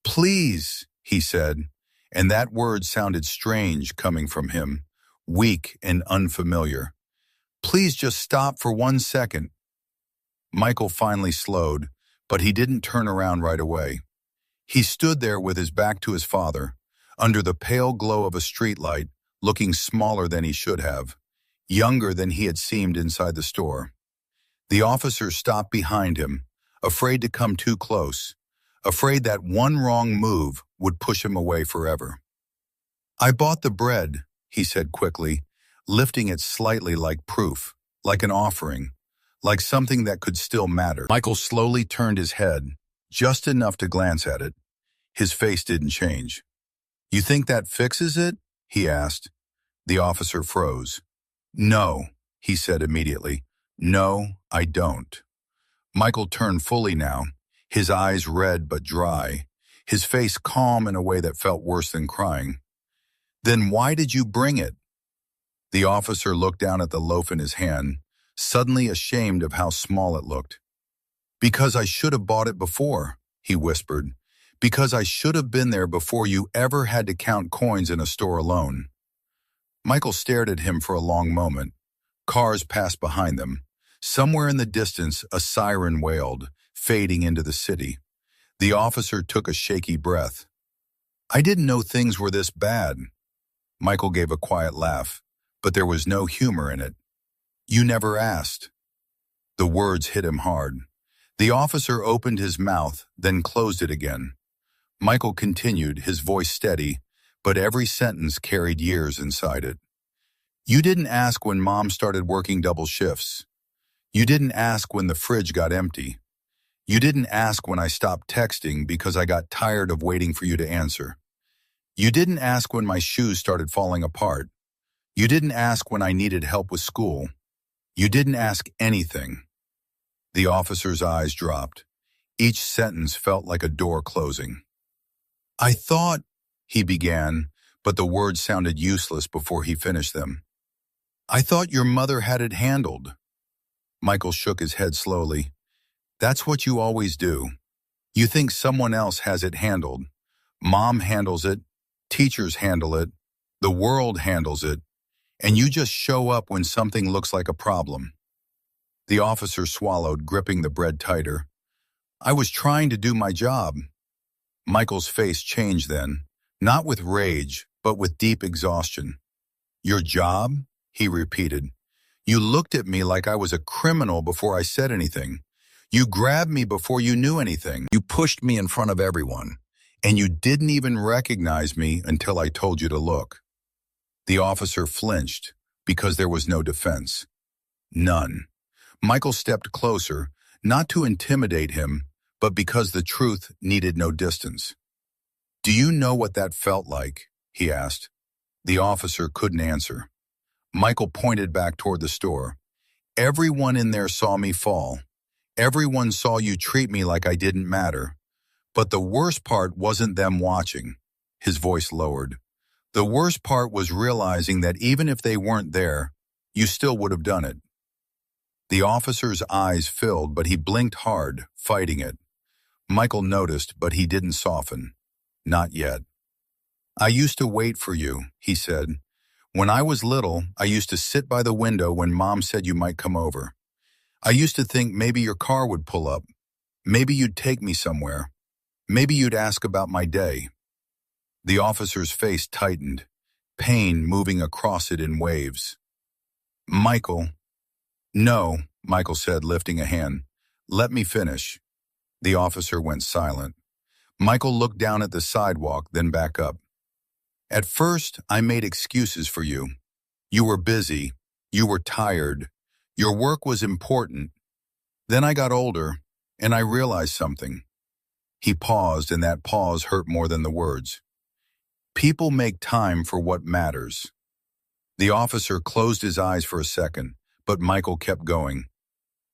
"Please," he said, and that word sounded strange coming from him, weak and unfamiliar. "Please just stop for 1 second." Michael finally slowed, but he didn't turn around right away. He stood there with his back to his father, under the pale glow of a streetlight, looking smaller than he should have, younger than he had seemed inside the store. The officer stopped behind him, afraid to come too close, afraid that one wrong move would push him away forever. "I bought the bread," he said quickly, lifting it slightly like proof, like an offering, like something that could still matter. Michael slowly turned his head, just enough to glance at it. His face didn't change. "You think that fixes it?" he asked. The officer froze. "No," he said immediately. "No, I don't." Michael turned fully now, his eyes red but dry, his face calm in a way that felt worse than crying. "Then why did you bring it?" The officer looked down at the loaf in his hand, suddenly ashamed of how small it looked. "Because I should have bought it before," he whispered. "Because I should have been there before you ever had to count coins in a store alone." Michael stared at him for a long moment. Cars passed behind them. Somewhere in the distance, a siren wailed, fading into the city. The officer took a shaky breath. "I didn't know things were this bad." Michael gave a quiet laugh, but there was no humor in it. "You never asked." The words hit him hard. The officer opened his mouth, then closed it again. Michael continued, his voice steady, but every sentence carried years inside it. "You didn't ask when Mom started working double shifts. You didn't ask when the fridge got empty. You didn't ask when I stopped texting because I got tired of waiting for you to answer. You didn't ask when my shoes started falling apart. You didn't ask when I needed help with school. You didn't ask anything." The officer's eyes dropped. Each sentence felt like a door closing. "I thought," he began, but the words sounded useless before he finished them. "I thought your mother had it handled." Michael shook his head slowly. "That's what you always do. You think someone else has it handled. Mom handles it, teachers handle it, the world handles it. And you just show up when something looks like a problem." The officer swallowed, gripping the bread tighter. "I was trying to do my job." Michael's face changed then, not with rage, but with deep exhaustion. "Your job?" he repeated. "You looked at me like I was a criminal before I said anything. You grabbed me before you knew anything. You pushed me in front of everyone. And you didn't even recognize me until I told you to look." The officer flinched because there was no defense. None. Michael stepped closer, not to intimidate him, but because the truth needed no distance. "Do you know what that felt like?" he asked. The officer couldn't answer. Michael pointed back toward the store. "Everyone in there saw me fall. Everyone saw you treat me like I didn't matter. But the worst part wasn't them watching." His voice lowered. "The worst part was realizing that even if they weren't there, you still would have done it." The officer's eyes filled, but he blinked hard, fighting it. Michael noticed, but he didn't soften. Not yet. "I used to wait for you," he said. "When I was little, I used to sit by the window when Mom said you might come over. I used to think maybe your car would pull up. Maybe you'd take me somewhere. Maybe you'd ask about my day." The officer's face tightened, pain moving across it in waves. "Michael." "No," Michael said, lifting a hand. "Let me finish." The officer went silent. Michael looked down at the sidewalk, then back up. "At first, I made excuses for you. You were busy. You were tired. Your work was important. Then I got older, and I realized something." He paused, and that pause hurt more than the words. "People make time for what matters." The officer closed his eyes for a second, but Michael kept going.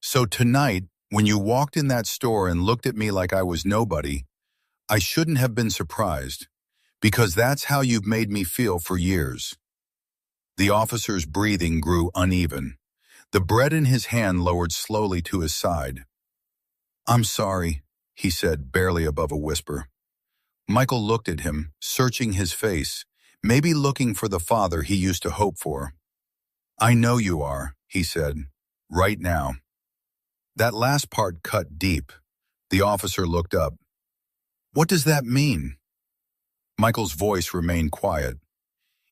"So tonight, when you walked in that store and looked at me like I was nobody, I shouldn't have been surprised, because that's how you've made me feel for years." The officer's breathing grew uneven. The bread in his hand lowered slowly to his side. "I'm sorry," he said, barely above a whisper. Michael looked at him, searching his face, maybe looking for the father he used to hope for. "I know you are," he said, "right now." That last part cut deep. The officer looked up. "What does that mean?" Michael's voice remained quiet.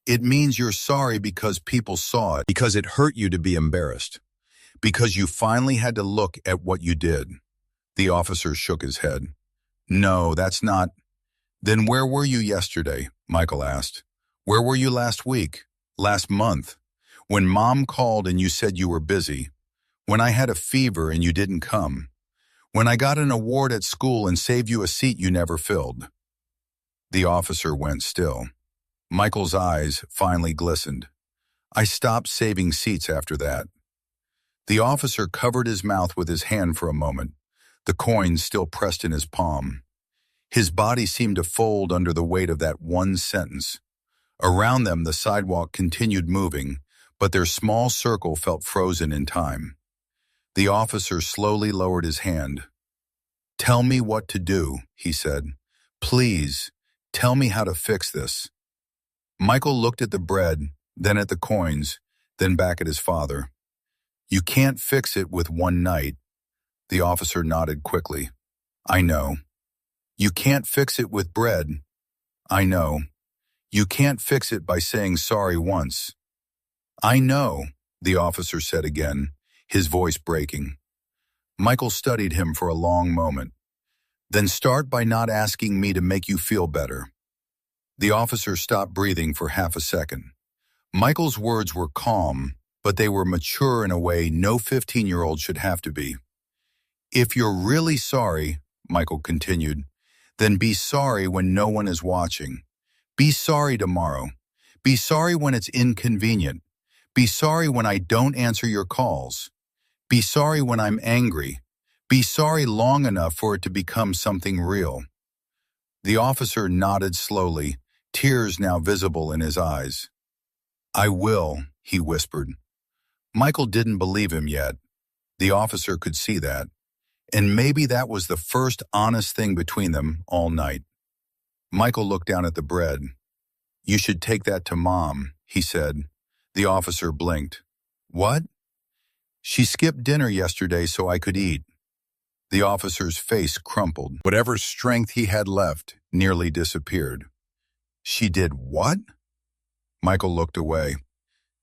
"It means you're sorry because people saw it, because it hurt you to be embarrassed, because you finally had to look at what you did." The officer shook his head. "No, that's not." "Then where were you yesterday?" Michael asked. "Where were you last week? Last month? When Mom called and you said you were busy? When I had a fever and you didn't come? When I got an award at school and saved you a seat you never filled?" The officer went still. Michael's eyes finally glistened. "I stopped saving seats after that." The officer covered his mouth with his hand for a moment, the coins still pressed in his palm. His body seemed to fold under the weight of that one sentence. Around them, the sidewalk continued moving, but their small circle felt frozen in time. The officer slowly lowered his hand. "Tell me what to do," he said. "Please, tell me how to fix this." Michael looked at the bread, then at the coins, then back at his father. "You can't fix it with one night." The officer nodded quickly. "I know." "You can't fix it with bread." "I know." "You can't fix it by saying sorry once." "I know," the officer said again, his voice breaking. Michael studied him for a long moment. "Then start by not asking me to make you feel better." The officer stopped breathing for half a second. Michael's words were calm, but they were mature in a way no 15-year-old should have to be. "If you're really sorry," Michael continued, "then be sorry when no one is watching. Be sorry tomorrow. Be sorry when it's inconvenient. Be sorry when I don't answer your calls. Be sorry when I'm angry. Be sorry long enough for it to become something real." The officer nodded slowly, tears now visible in his eyes. "I will," he whispered. Michael didn't believe him yet. The officer could see that. And maybe that was the first honest thing between them all night. Michael looked down at the bread. "You should take that to Mom," he said. The officer blinked. What? She skipped dinner yesterday so I could eat. The officer's face crumpled. Whatever strength he had left nearly disappeared. She did what? Michael looked away.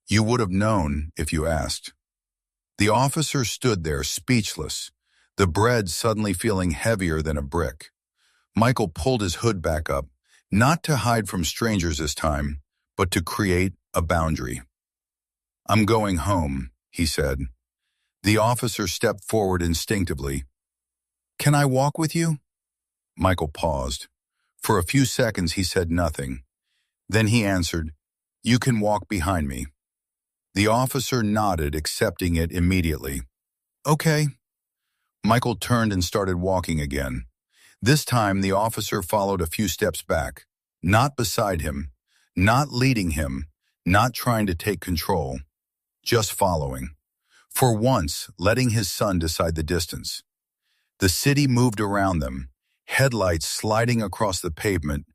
You would have known if you asked. The officer stood there speechless, the bread suddenly feeling heavier than a brick. Michael pulled his hood back up, not to hide from strangers this time, but to create a boundary. I'm going home, he said. The officer stepped forward instinctively. Can I walk with you? Michael paused. For a few seconds he said nothing. Then he answered, You can walk behind me. The officer nodded, accepting it immediately. Okay. Michael turned and started walking again. This time the officer followed a few steps back, not beside him, not leading him, not trying to take control, just following. For once, letting his son decide the distance. The city moved around them, headlights sliding across the pavement,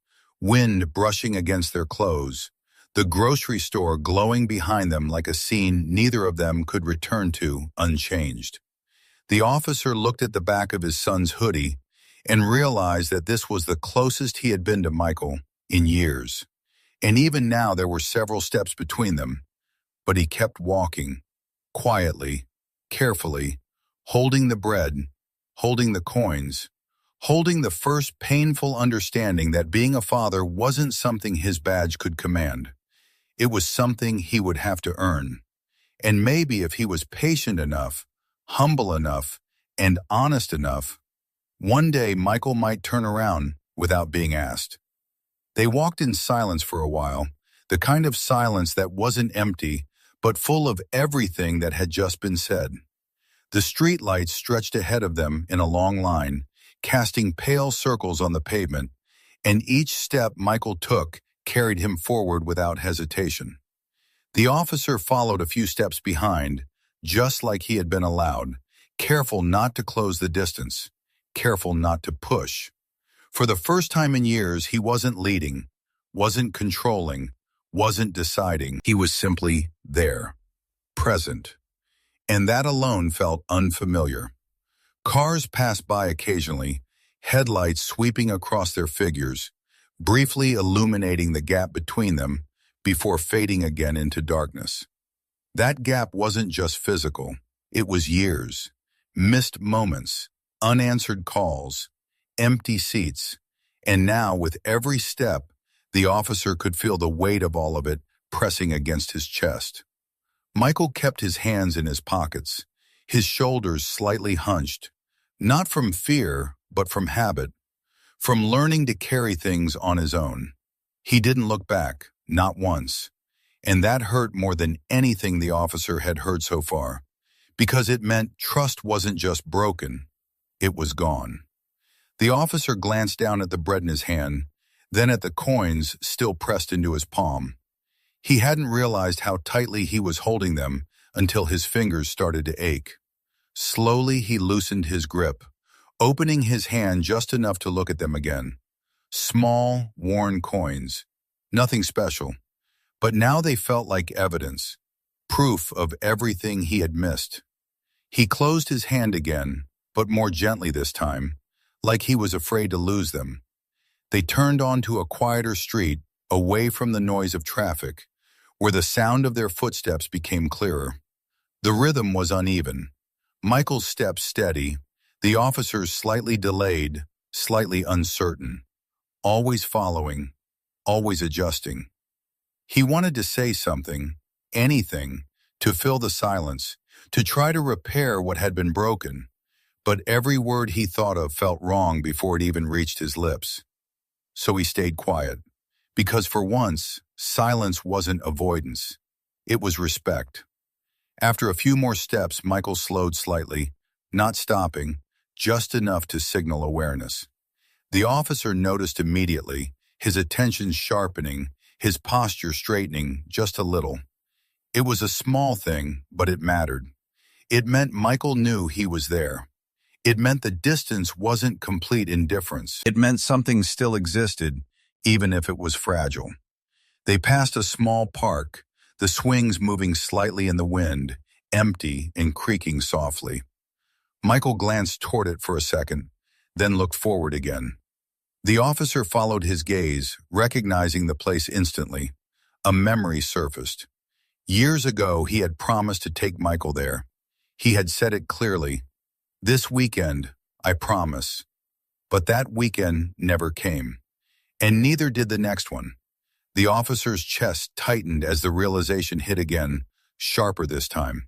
wind brushing against their clothes, the grocery store glowing behind them like a scene neither of them could return to unchanged. The officer looked at the back of his son's hoodie and realized that this was the closest he had been to Michael in years. And even now there were several steps between them, but he kept walking, quietly, carefully, holding the bread, holding the coins, holding the first painful understanding that being a father wasn't something his badge could command. It was something he would have to earn. And maybe if he was patient enough, humble enough, and honest enough, one day Michael might turn around without being asked. They walked in silence for a while, the kind of silence that wasn't empty, but full of everything that had just been said. The streetlights stretched ahead of them in a long line, casting pale circles on the pavement, and each step Michael took carried him forward without hesitation. The officer followed a few steps behind, just like he had been allowed, careful not to close the distance, careful not to push. For the first time in years, he wasn't leading, wasn't controlling, wasn't deciding. He was simply there, present. And that alone felt unfamiliar. Cars passed by occasionally, headlights sweeping across their figures, briefly illuminating the gap between them before fading again into darkness. That gap wasn't just physical, it was years, missed moments, unanswered calls, empty seats, and now with every step, the officer could feel the weight of all of it pressing against his chest. Michael kept his hands in his pockets, his shoulders slightly hunched, not from fear, but from habit, from learning to carry things on his own. He didn't look back, not once, and that hurt more than anything the officer had heard so far, because it meant trust wasn't just broken, it was gone. The officer glanced down at the bread in his hand, then at the coins still pressed into his palm. He hadn't realized how tightly he was holding them until his fingers started to ache. Slowly he loosened his grip, opening his hand just enough to look at them again. Small, worn coins. Nothing special. But now they felt like evidence, proof of everything he had missed. He closed his hand again, but more gently this time, like he was afraid to lose them. They turned onto a quieter street, away from the noise of traffic, where the sound of their footsteps became clearer. The rhythm was uneven. Michael's steps steady, the officers slightly delayed, slightly uncertain, always following, always adjusting. He wanted to say something, anything, to fill the silence, to try to repair what had been broken, but every word he thought of felt wrong before it even reached his lips. So he stayed quiet, because for once, silence wasn't avoidance. It was respect. After a few more steps, Michael slowed slightly, not stopping, just enough to signal awareness. The officer noticed immediately, his attention sharpening, his posture straightening just a little. It was a small thing, but it mattered. It meant Michael knew he was there. It meant the distance wasn't complete indifference. It meant something still existed, even if it was fragile. They passed a small park, the swings moving slightly in the wind, empty and creaking softly. Michael glanced toward it for a second, then looked forward again. The officer followed his gaze, recognizing the place instantly. A memory surfaced. Years ago, he had promised to take Michael there. He had said it clearly, "This weekend, I promise." But that weekend never came. And neither did the next one. The officer's chest tightened as the realization hit again, sharper this time.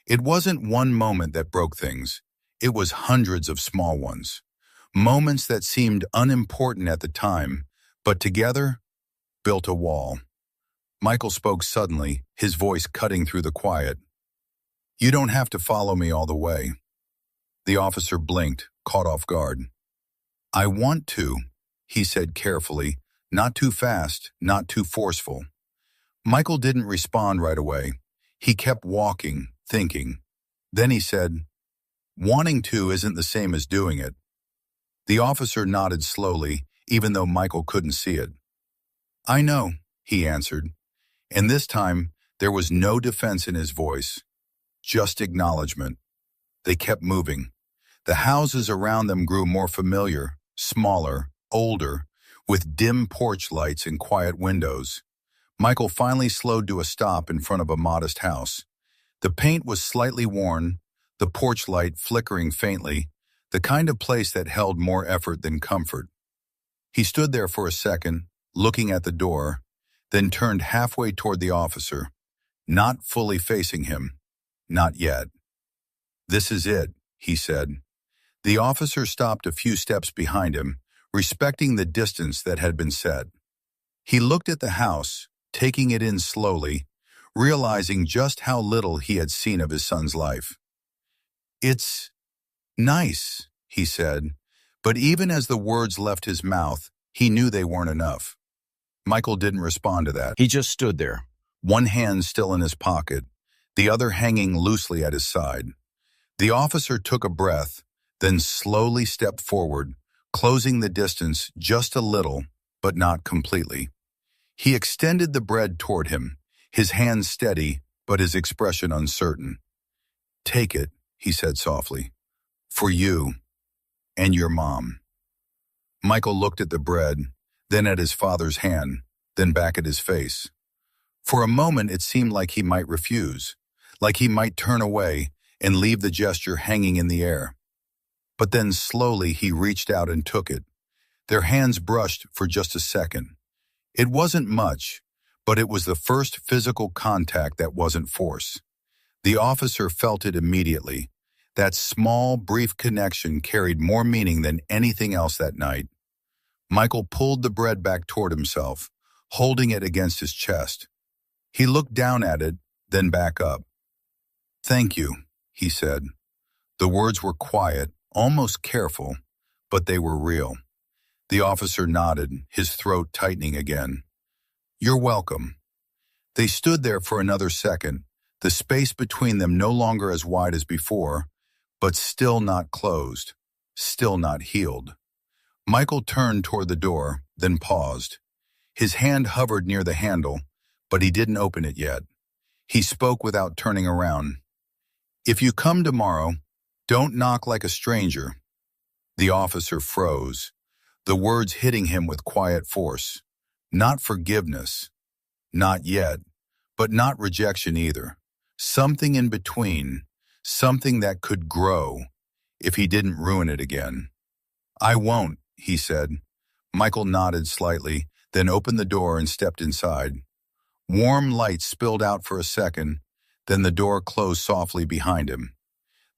It wasn't one moment that broke things. It was hundreds of small ones. Moments that seemed unimportant at the time, but together built a wall. Michael spoke suddenly, his voice cutting through the quiet. "You don't have to follow me all the way." The officer blinked, caught off guard. "I want to," he said carefully, not too fast, not too forceful. Michael didn't respond right away. He kept walking, thinking. Then he said, "Wanting to isn't the same as doing it." The officer nodded slowly, even though Michael couldn't see it. "I know," he answered. And this time, there was no defense in his voice, just acknowledgement. They kept moving. The houses around them grew more familiar, smaller, older, with dim porch lights and quiet windows. Michael finally slowed to a stop in front of a modest house. The paint was slightly worn, the porch light flickering faintly, the kind of place that held more effort than comfort. He stood there for a second, looking at the door, then turned halfway toward the officer, not fully facing him. Not yet. "This is it," he said. The officer stopped a few steps behind him, respecting the distance that had been set. He looked at the house, taking it in slowly, realizing just how little he had seen of his son's life. "It's nice," he said, but even as the words left his mouth, he knew they weren't enough. Michael didn't respond to that. He just stood there, one hand still in his pocket, the other hanging loosely at his side. The officer took a breath, then slowly stepped forward, closing the distance just a little, but not completely. He extended the bread toward him, his hand steady, but his expression uncertain. "Take it," he said softly. "For you and your mom." Michael looked at the bread, then at his father's hand, then back at his face. For a moment it seemed like he might refuse, like he might turn away and leave the gesture hanging in the air. But then slowly he reached out and took it. Their hands brushed for just a second. It wasn't much, but it was the first physical contact that wasn't force. The officer felt it immediately. That small, brief connection carried more meaning than anything else that night. Michael pulled the bread back toward himself, holding it against his chest. He looked down at it, then back up. "Thank you," he said. The words were quiet, almost careful, but they were real. The officer nodded, his throat tightening again. "You're welcome." They stood there for another second, the space between them no longer as wide as before, but still not closed, still not healed. Michael turned toward the door, then paused. His hand hovered near the handle, but he didn't open it yet. He spoke without turning around. "If you come tomorrow, don't knock like a stranger." The officer froze, the words hitting him with quiet force. Not forgiveness, not yet, but not rejection either. Something in between, something that could grow, if he didn't ruin it again. "I won't," he said. Michael nodded slightly, then opened the door and stepped inside. Warm light spilled out for a second, then the door closed softly behind him.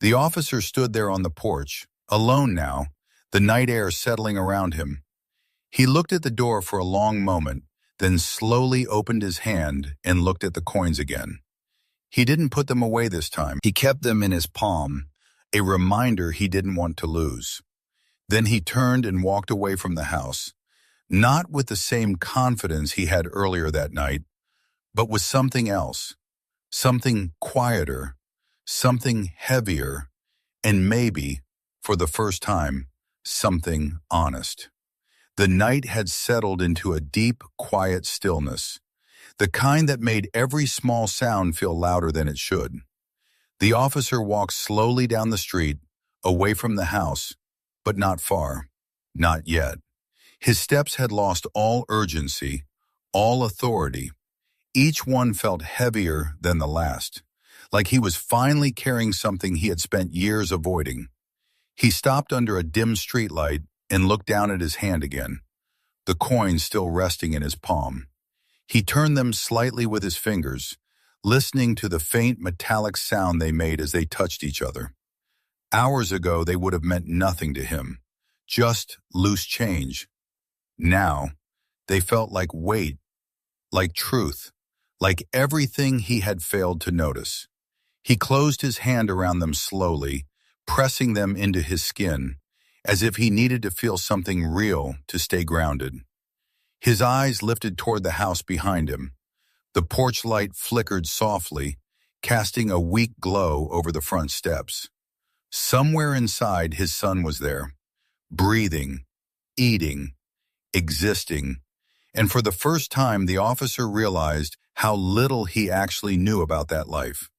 The officer stood there on the porch, alone now, the night air settling around him. He looked at the door for a long moment, then slowly opened his hand and looked at the coins again. He didn't put them away this time. He kept them in his palm, a reminder he didn't want to lose. Then he turned and walked away from the house, not with the same confidence he had earlier that night, but with something else, something quieter, something heavier, and maybe, for the first time, something honest. The night had settled into a deep, quiet stillness. the kind that made every small sound feel louder than it should. The officer walked slowly down the street, away from the house, but not far. Not yet. His steps had lost all urgency, all authority. Each one felt heavier than the last, like he was finally carrying something he had spent years avoiding. He stopped under a dim streetlight and looked down at his hand again, the coins still resting in his palm. He turned them slightly with his fingers, listening to the faint metallic sound they made as they touched each other. Hours ago, they would have meant nothing to him, just loose change. Now, they felt like weight, like truth, like everything he had failed to notice. He closed his hand around them slowly, pressing them into his skin, as if he needed to feel something real to stay grounded. His eyes lifted toward the house behind him. The porch light flickered softly, casting a weak glow over the front steps. Somewhere inside, his son was there, breathing, eating, existing, and for the first time the officer realized how little he actually knew about that life.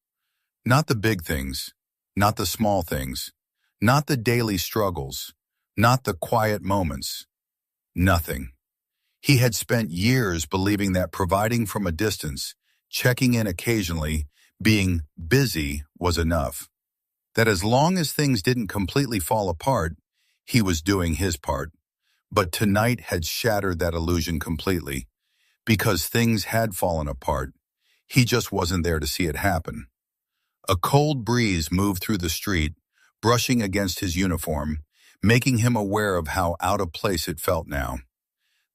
Not the big things, not the small things, not the daily struggles, not the quiet moments. Nothing. He had spent years believing that providing from a distance, checking in occasionally, being busy was enough. That as long as things didn't completely fall apart, he was doing his part. But tonight had shattered that illusion completely. Because things had fallen apart, he just wasn't there to see it happen. A cold breeze moved through the street, brushing against his uniform, making him aware of how out of place it felt now.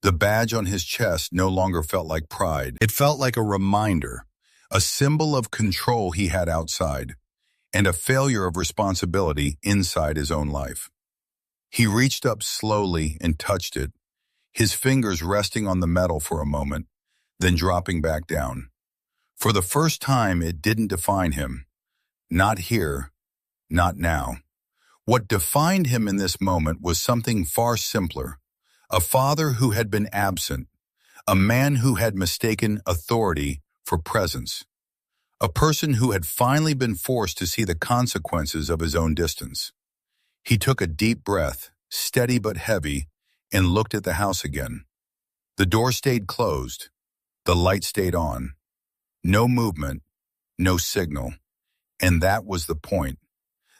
The badge on his chest no longer felt like pride. It felt like a reminder, a symbol of control he had outside, and a failure of responsibility inside his own life. He reached up slowly and touched it, his fingers resting on the metal for a moment, then dropping back down. For the first time, it didn't define him. Not here, not now. What defined him in this moment was something far simpler. A father who had been absent, a man who had mistaken authority for presence, a person who had finally been forced to see the consequences of his own distance. He took a deep breath, steady but heavy, and looked at the house again. The door stayed closed. The light stayed on. No movement, no signal. And that was the point.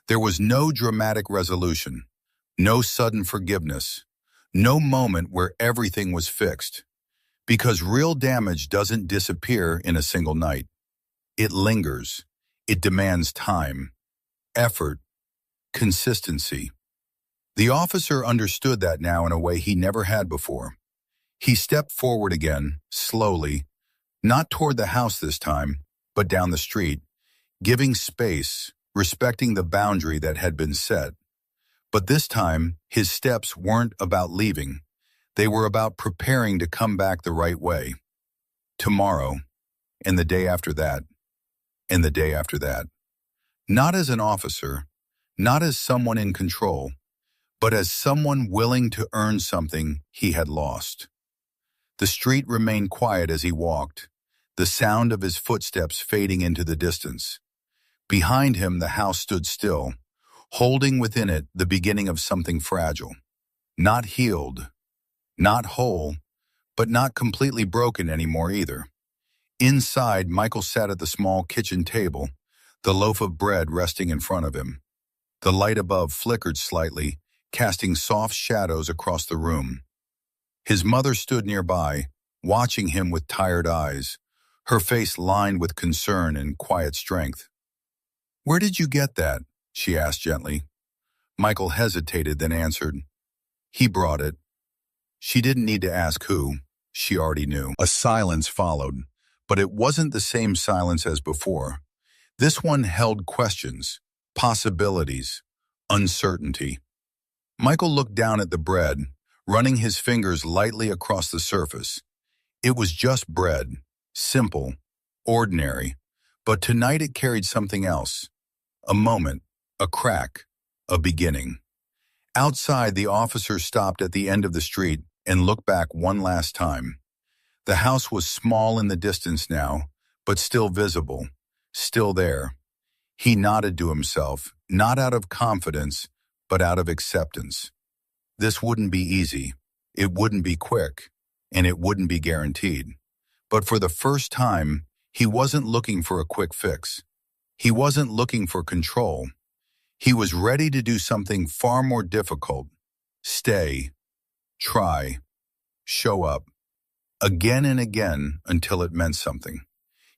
There was no dramatic resolution, no sudden forgiveness, no moment where everything was fixed. Because real damage doesn't disappear in a single night. It lingers. It demands time, effort, consistency. The officer understood that now in a way he never had before. He stepped forward again, slowly, not toward the house this time, but down the street, giving space, respecting the boundary that had been set. But this time, his steps weren't about leaving. They were about preparing to come back the right way. Tomorrow, and the day after that, and the day after that. Not as an officer, not as someone in control, but as someone willing to earn something he had lost. The street remained quiet as he walked, the sound of his footsteps fading into the distance. Behind him, the house stood still, holding within it the beginning of something fragile. Not healed, not whole, but not completely broken anymore either. Inside, Michael sat at the small kitchen table, the loaf of bread resting in front of him. The light above flickered slightly, casting soft shadows across the room. His mother stood nearby, watching him with tired eyes, her face lined with concern and quiet strength. "Where did you get that?" she asked gently. Michael hesitated, then answered, "He brought it." She didn't need to ask who. She already knew. A silence followed, but it wasn't the same silence as before. This one held questions, possibilities, uncertainty. Michael looked down at the bread, running his fingers lightly across the surface. It was just bread, simple, ordinary, but tonight it carried something else. A moment, a crack, a beginning. Outside, the officer stopped at the end of the street and looked back one last time. The house was small in the distance now, but still visible, still there. He nodded to himself, not out of confidence, but out of acceptance. This wouldn't be easy, it wouldn't be quick, and it wouldn't be guaranteed. But for the first time, he wasn't looking for a quick fix. He wasn't looking for control. He was ready to do something far more difficult. Stay, try, show up, again and again until it meant something.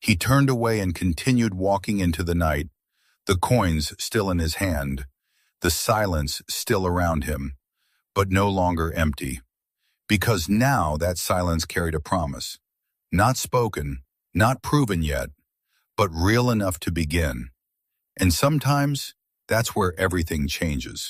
He turned away and continued walking into the night, the coins still in his hand, the silence still around him, but no longer empty. Because now that silence carried a promise. Not spoken, not proven yet, but real enough to begin. And sometimes that's where everything changes.